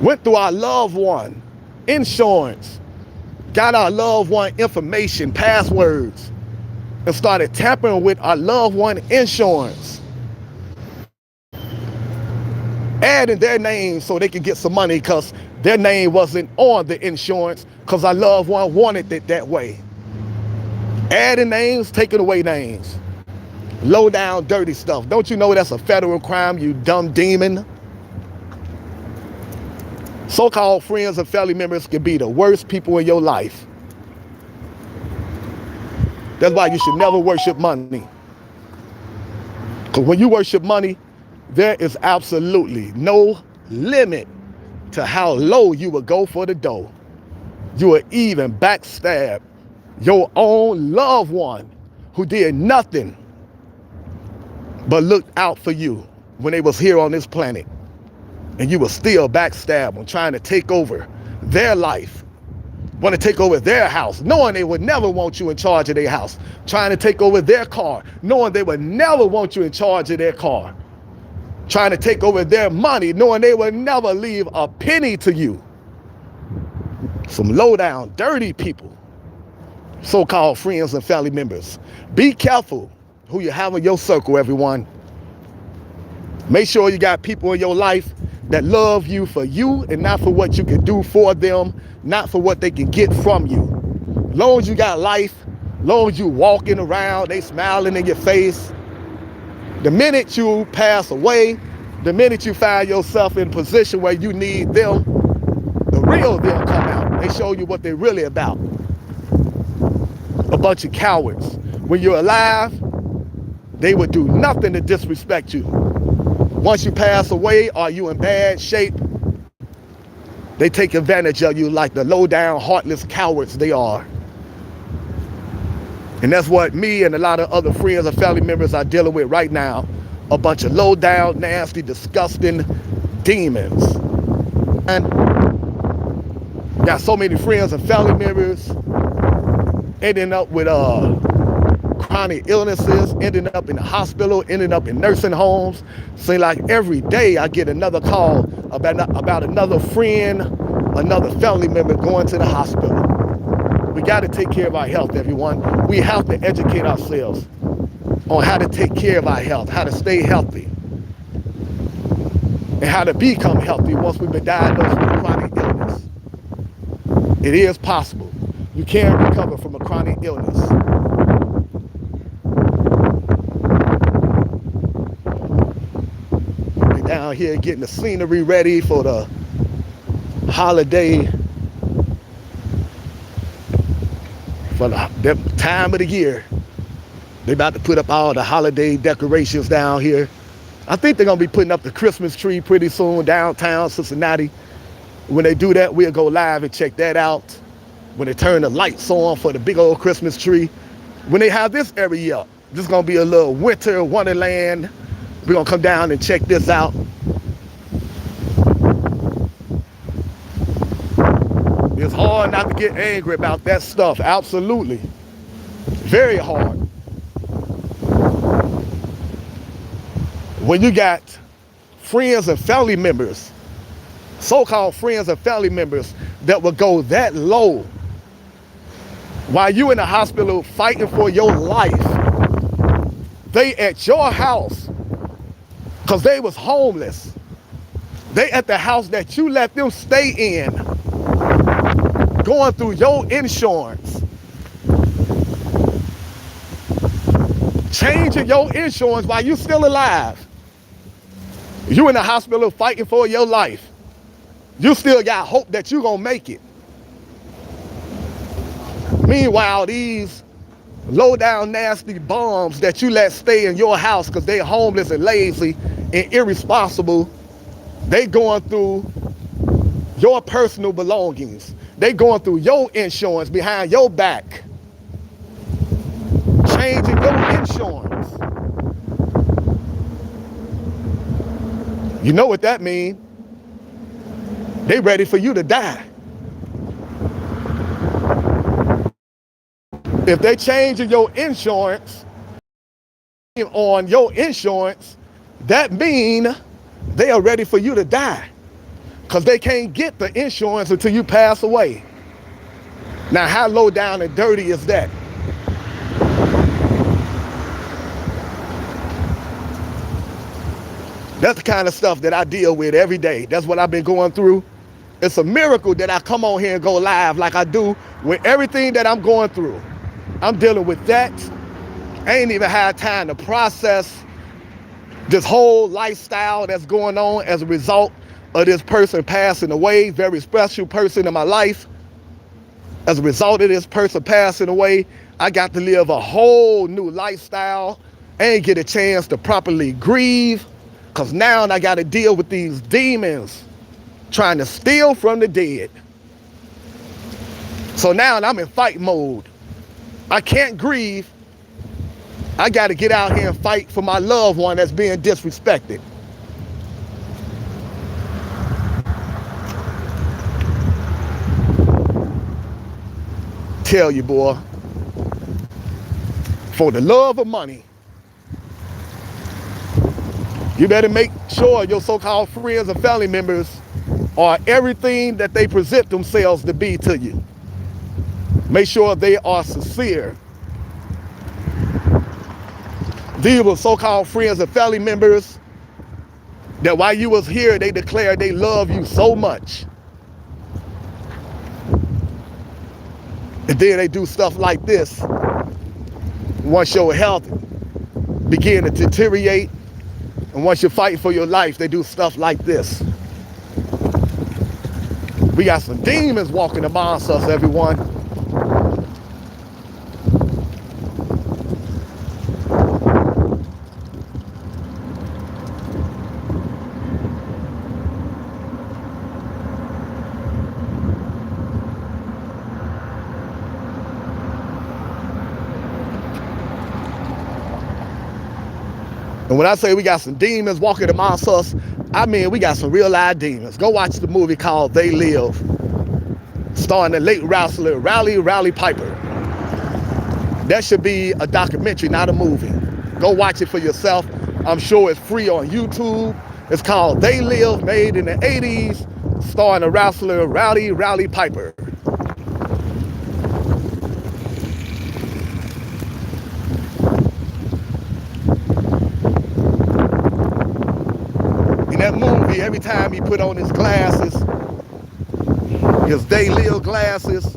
Went through our loved one insurance, got our loved one information, passwords, and started tampering with our loved one insurance. Adding their name so they could get some money because their name wasn't on the insurance because our loved one wanted it that way. Adding names, taking away names. Low down, dirty stuff. Don't you know that's a federal crime, you dumb demon? So-called friends and family members can be the worst people in your life. That's why you should never worship money. Because when you worship money, there is absolutely no limit to how low you will go for the dough. You will even backstab your own loved one who did nothing but looked out for you when they was here on this planet. And you will still backstab them, trying to take over their life, want to take over their house, knowing they would never want you in charge of their house, trying to take over their car, knowing they would never want you in charge of their car. trying to take over their money, knowing they will never leave a penny to you. Some low down, dirty people, so-called friends and family members. Be careful who you have in your circle, everyone. Make sure you got people in your life that love you for you and not for what you can do for them, not for what they can get from you. Long as you got life, long as you walking around, they smiling in your face. The minute you pass away, the minute you find yourself in a position where you need them, the real them come out. They show you what they're really about. A bunch of cowards. When you're alive, they would do nothing to disrespect you. Once you pass away, or you in bad shape, they take advantage of you like the low-down, heartless cowards they are. And that's what me and a lot of other friends and family members are dealing with right now. A bunch of low-down, nasty, disgusting demons. And got so many friends and family members ending up with chronic illnesses, ending up in the hospital, ending up in nursing homes. Seems like every day I get another call about another friend, another family member going to the hospital. We got to take care of our health, everyone. We have to educate ourselves on how to take care of our health, how to stay healthy, and how to become healthy once we've been diagnosed with a chronic illness. It is possible. You can recover from a chronic illness. We're down here getting the scenery ready for the holiday, for the time of the year. They're about to put up all the holiday decorations down here. I think they're going to be putting up the Christmas tree pretty soon downtown Cincinnati. When they do that, we'll go live and check that out. When they turn the lights on for the big old Christmas tree. When they have this every year, this is going to be a little winter wonderland. We're going to come down and check this out. It's hard not to get angry about that stuff. Absolutely. Very hard. When you got friends and family members, so-called friends and family members that will go that low while you in the hospital fighting for your life, they at your house because they was homeless. They at the house that you let them stay in, going through your insurance, changing your insurance while you still alive. You in the hospital fighting for your life. You still got hope that you're going to make it. Meanwhile, these low-down, nasty bums that you let stay in your house because they're homeless and lazy and irresponsible, they going through your personal belongings. They going through your insurance behind your back, changing your insurance. You know what that means? They ready for you to die. If they changing your insurance on your insurance, that mean they are ready for you to die because they can't get the insurance until you pass away. Now, how low down and dirty is that? That's the kind of stuff that I deal with every day. That's what I've been going through. It's a miracle that I come on here and go live like I do with everything that I'm going through. I'm dealing with that. I ain't even had time to process this whole lifestyle that's going on as a result of this person passing away, very special person in my life. As a result of this person passing away, I got to live a whole new lifestyle. I ain't get a chance to properly grieve because now I got to deal with these demons trying to steal from the dead. So now I'm in fight mode. I can't grieve. I got to get out here and fight for my loved one that's being disrespected. Tell you, boy, for the love of money, You better make sure your so-called friends and family members are everything that they present themselves to be to you. Make sure they are sincere. These were so-called friends and family members that while you was here, they declared they love you so much. And then they do stuff like this. Once your health begin to deteriorate, and once you're fighting for your life, they do stuff like this. We got some demons walking amongst us, everyone. And when I say we got some demons walking amongst us, I mean we got some real live demons. Go watch the movie called They Live, starring the late wrestler Rowdy Piper. That should be a documentary, not a movie. Go watch it for yourself. I'm sure it's free on YouTube. It's called They Live, made in the 80s, starring the wrestler Rowdy Piper. In that movie, every time he put on his glasses, his They Live glasses,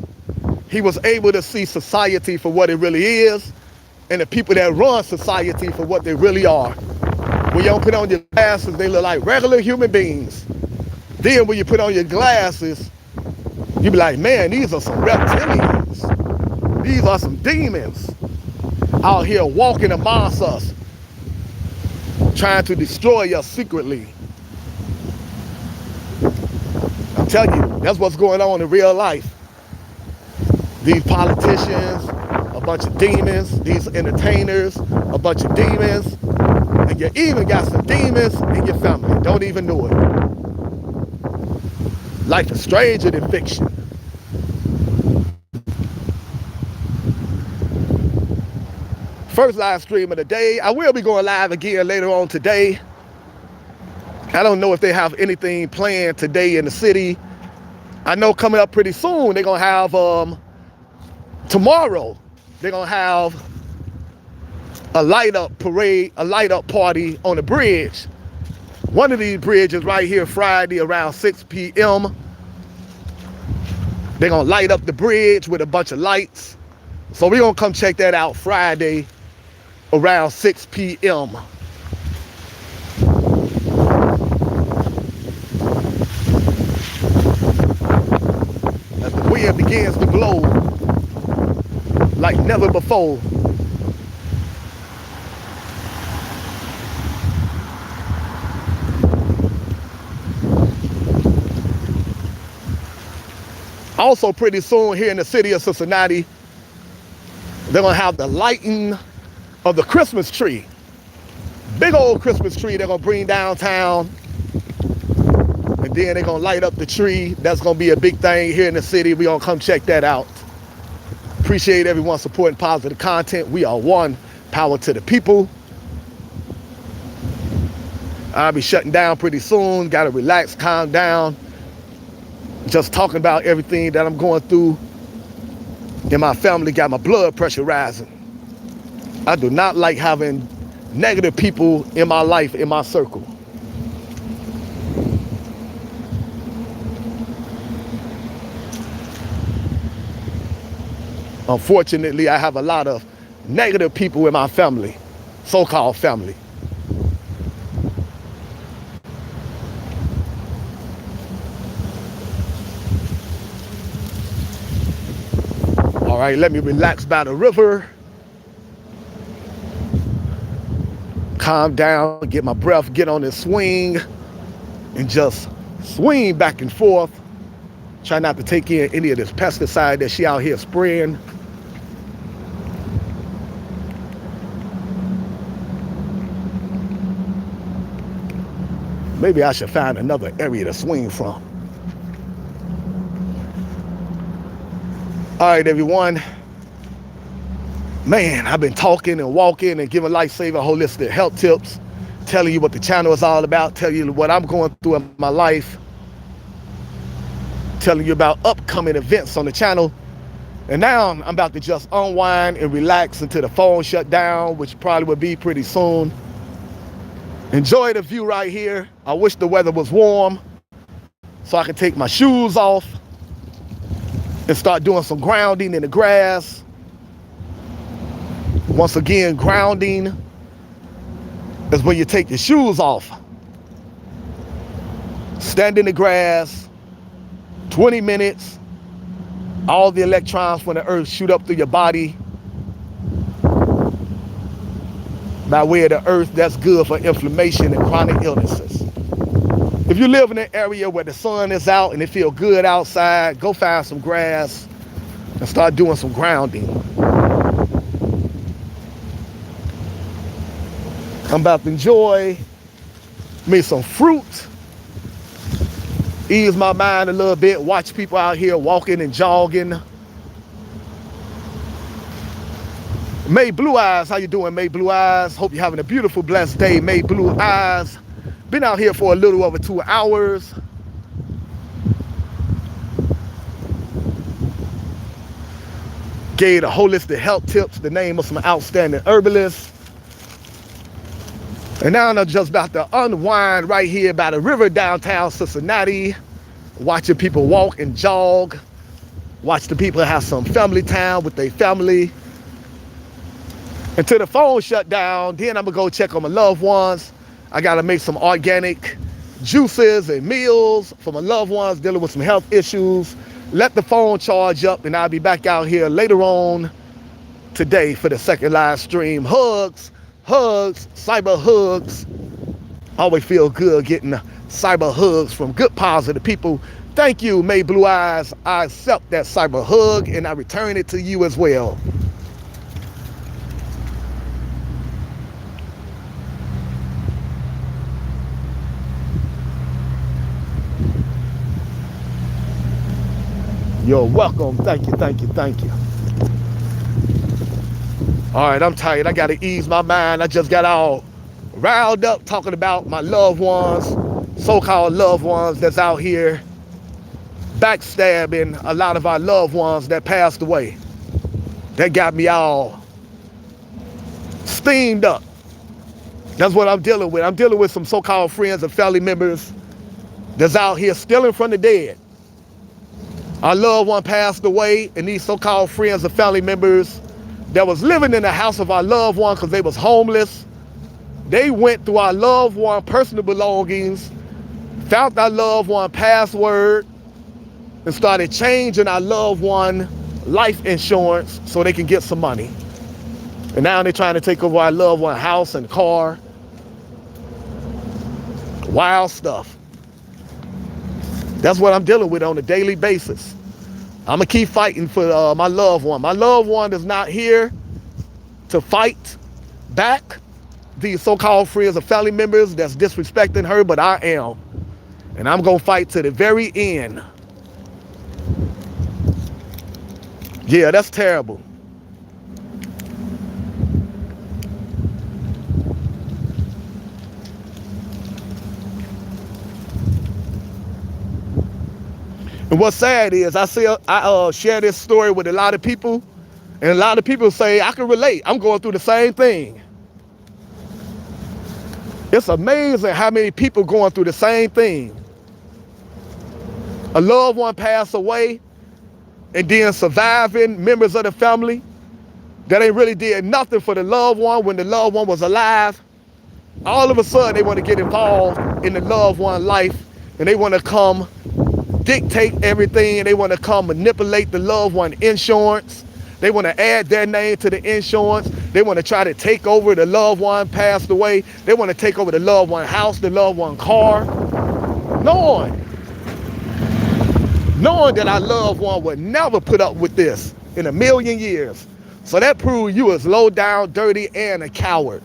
he was able to see society for what it really is, and the people that run society for what they really are. When you don't put on your glasses, they look like regular human beings. Then when you put on your glasses, you be like, man, these are some reptilians. These are some demons out here walking amongst us, trying to destroy us secretly. I'm telling you, that's what's going on in real life. These politicians, a bunch of demons. These entertainers, a bunch of demons. And you even got some demons in your family. Don't even know it. Life is stranger than fiction. First live stream of the day. I will be going live again later on today. I don't know if they have anything planned today in the city. I know coming up pretty soon, they're going to have, tomorrow, they're going to have a light up parade, a light up party on the bridge. One of these bridges right here Friday around 6 p.m. They're going to light up the bridge with a bunch of lights. So we're going to come check that out Friday around 6 p.m. As the wind begins to blow like never before. Also pretty soon here in the city of Cincinnati, they're gonna have the lighting of the Christmas tree. Big old Christmas tree they're gonna bring downtown. And then they're gonna light up the tree. That's gonna be a big thing here in the city. We're gonna come check that out. Appreciate everyone supporting positive content. We are one. Power to the people. I'll be shutting down pretty soon. Gotta relax, calm down. Just talking about everything that I'm going through in my family got my blood pressure rising. I do not like having negative people in my life, in my circle. Unfortunately, I have a lot of negative people in my family, so-called family. All right, let me relax by the river. Calm down, get my breath, get on this swing, and just swing back and forth. Try not to take in any of this pesticide that she out here spraying. Maybe I should find another area to swing from. All right, everyone. Man, I've been talking and walking and giving life-saving holistic health tips telling you what the channel is all about, telling you what I'm going through in my life, telling you about upcoming events on the channel. And now I'm about to just unwind and relax until the phone shut down, which probably will be pretty soon. Enjoy the view right here. I wish the weather was warm so I can take my shoes off and start doing some grounding in the grass. Once again, grounding is when you take your shoes off. Stand in the grass, 20 minutes. All the electrons from the earth shoot up through your body by way of the earth. That's good for inflammation and chronic illnesses. If you live in an area where the sun is out and it feels good outside, go find some grass and start doing some grounding. I'm about to enjoy me some fruit, ease my mind a little bit, watch people out here walking and jogging. May Blue Eyes, how you doing, May Blue Eyes? Hope you're having a beautiful, blessed day, May Blue Eyes. Been out here for a little over 2 hours. Gave the holistic health tips, the name of some outstanding herbalists. And now I'm just about to unwind right here by the river downtown Cincinnati, watching people walk and jog, watch the people have some family time with their family. Until the phone shut down, then I'm gonna go check on my loved ones. I gotta make some organic juices and meals for my loved ones dealing with some health issues. Let the phone charge up and I'll be back out here later on today for the second live stream. Hugs, cyber hugs. Always feel good getting cyber hugs from good, positive people. Thank you, May Blue Eyes. I accept that cyber hug and I return it to you as well. You're welcome. Thank you, thank you, thank you. All right, I'm tired. I got to ease my mind. I just got all riled up talking about my loved ones, so-called loved ones that's out here backstabbing a lot of our loved ones that passed away. That got me all steamed up. That's what I'm dealing with. I'm dealing with some so-called friends and family members that's out here stealing from the dead. Our loved one passed away, and these so-called friends and family members that was living in the house of our loved one because they was homeless, they went through our loved one personal belongings, found our loved one password, and started changing our loved one life insurance so they can get some money. And now they're trying to take over our loved one house and car. Wild stuff. That's what I'm dealing with on a daily basis. I'm gonna keep fighting for my loved one. My loved one is not here to fight back these so-called friends or family members that's disrespecting her, but I am. And I'm gonna fight to the very end. Yeah, that's terrible. And what's sad is I share this story with a lot of people, and a lot of people say, I can relate. I'm going through the same thing. It's amazing how many people going through the same thing. A loved one passed away, and then surviving members of the family that ain't really did nothing for the loved one when the loved one was alive. All of a sudden, they want to get involved in the loved one life, and they want to come dictate everything. They want to come manipulate the loved one insurance. They want to add their name to the insurance. They want to try to take over the loved one passed away. They want to take over the loved one house, the loved one car. Knowing that our loved one would never put up with this in a million years. So that proves you is low down, dirty, and a coward.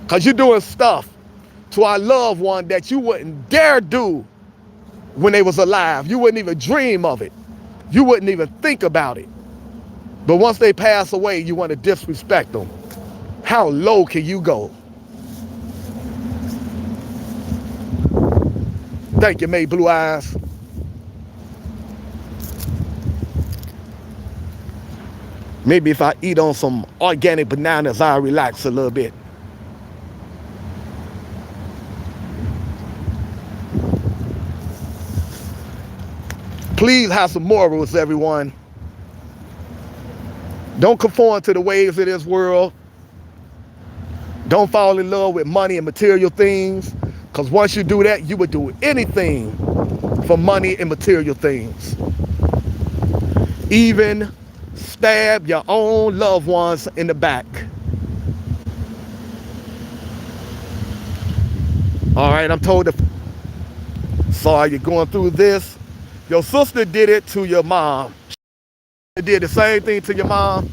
Because you're doing stuff to our loved one that you wouldn't dare do when they was alive. You wouldn't even dream of it. You wouldn't even think about it. But once they pass away, you want to disrespect them. How low can you go? Thank you, May Blue Eyes. Maybe if I eat on some organic bananas, I'll relax a little bit. Please have some morals, everyone. Don't conform to the ways of this world. Don't fall in love with money and material things, because once you do that, you would do anything for money and material things. Even stab your own loved ones in the back. All right, I'm told to. Sorry you're going through this. Your sister did it to your mom. She did the same thing to your mom.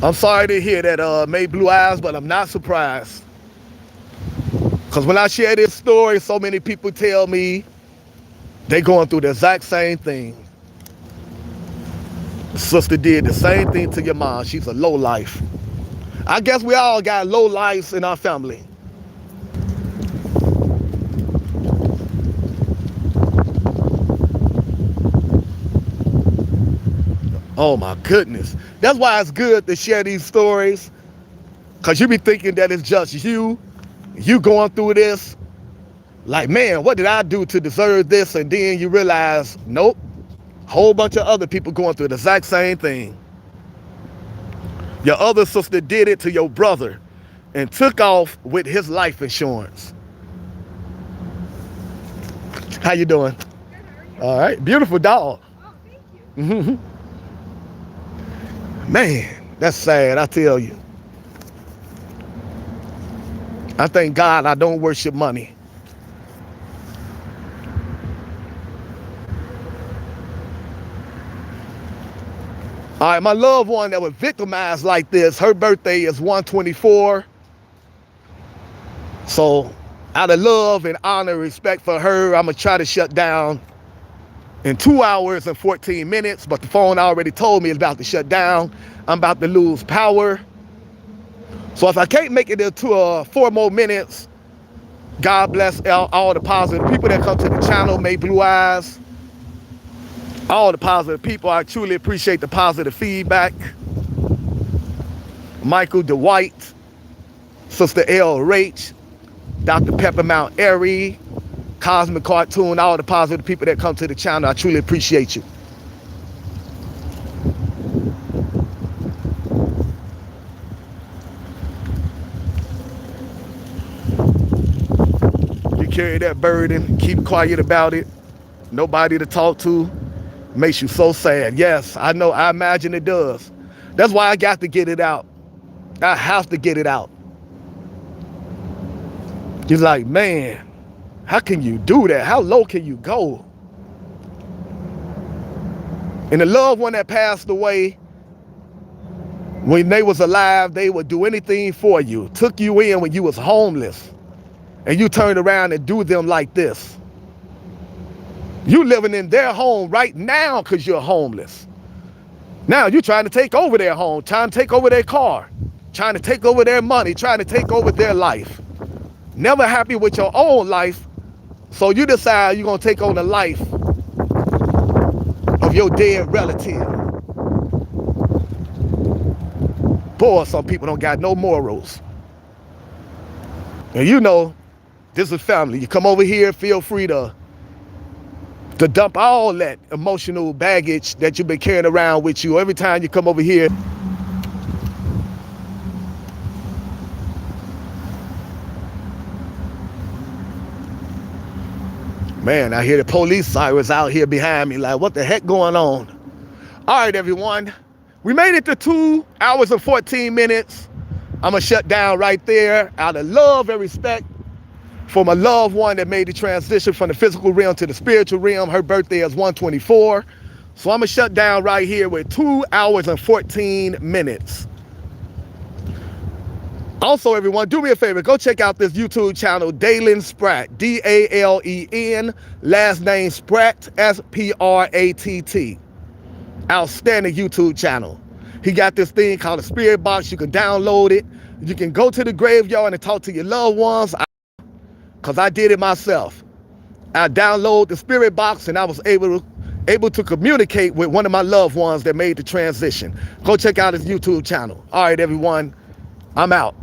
I'm sorry to hear that, May Blue Eyes, but I'm not surprised. Because when I share this story, so many people tell me they're going through the exact same thing. The sister did the same thing to your mom. She's a lowlife. I guess we all got lowlifes in our family. Oh my goodness. That's why it's good to share these stories. Because you be thinking that it's just you going through this. Like, man, what did I do to deserve this? And then you realize, nope, whole bunch of other people going through the exact same thing. Your other sister did it to your brother and took off with his life insurance. How you doing? Good, how are you? All right, beautiful dog. Oh, thank you. Man, that's sad, I tell you. I thank God I don't worship money. All right, my loved one that was victimized like this, her birthday is 1/24. So out of love and honor and respect for her, I'm going to try to shut down in 2 hours and 14 minutes, but the phone already told me it's about to shut down. I'm about to lose power. So if I can't make it into 4 more minutes, God bless all the positive people that come to the channel, May Blue Eyes. All the positive people, I truly appreciate the positive feedback. Michael DeWhite, Sister L. Rach, Dr. Pepper Mount Airy, Cosmic Cartoon, all the positive people that come to the channel, I truly appreciate you. You carry that burden, keep quiet about it, nobody to talk to, makes you so sad. Yes, I know, I imagine it does. That's why I got to get it out. I have to get it out. You're like, man, how can you do that? How low can you go? And the loved one that passed away, when they was alive, they would do anything for you. Took you in when you was homeless. And you turned around and do them like this. You living in their home right now because you're homeless. Now you're trying to take over their home, trying to take over their car, trying to take over their money, trying to take over their life. Never happy with your own life. So you decide you're going to take on the life of your dead relative. Boy, some people don't got no morals. And you know, this is family. You come over here, feel free to dump all that emotional baggage that you've been carrying around with you every time you come over here. Man, I hear the police sirens out here behind me like, what the heck going on? All right, everyone. We made it to 2 hours and 14 minutes. I'm going to shut down right there out of love and respect For my loved one that made the transition from the physical realm to the spiritual realm, her birthday is 124. So I'm going to shut down right here with 2 hours and 14 minutes. Also, everyone, do me a favor. Go check out this YouTube channel, Dalen Spratt, D-A-L-E-N, last name Spratt, S-P-R-A-T-T. Outstanding YouTube channel. He got this thing called a spirit box. You can download it. You can go to the graveyard and talk to your loved ones, because I did it myself. I downloaded the spirit box and I was able to communicate with one of my loved ones that made the transition. Go check out his YouTube channel. All right, everyone, I'm out.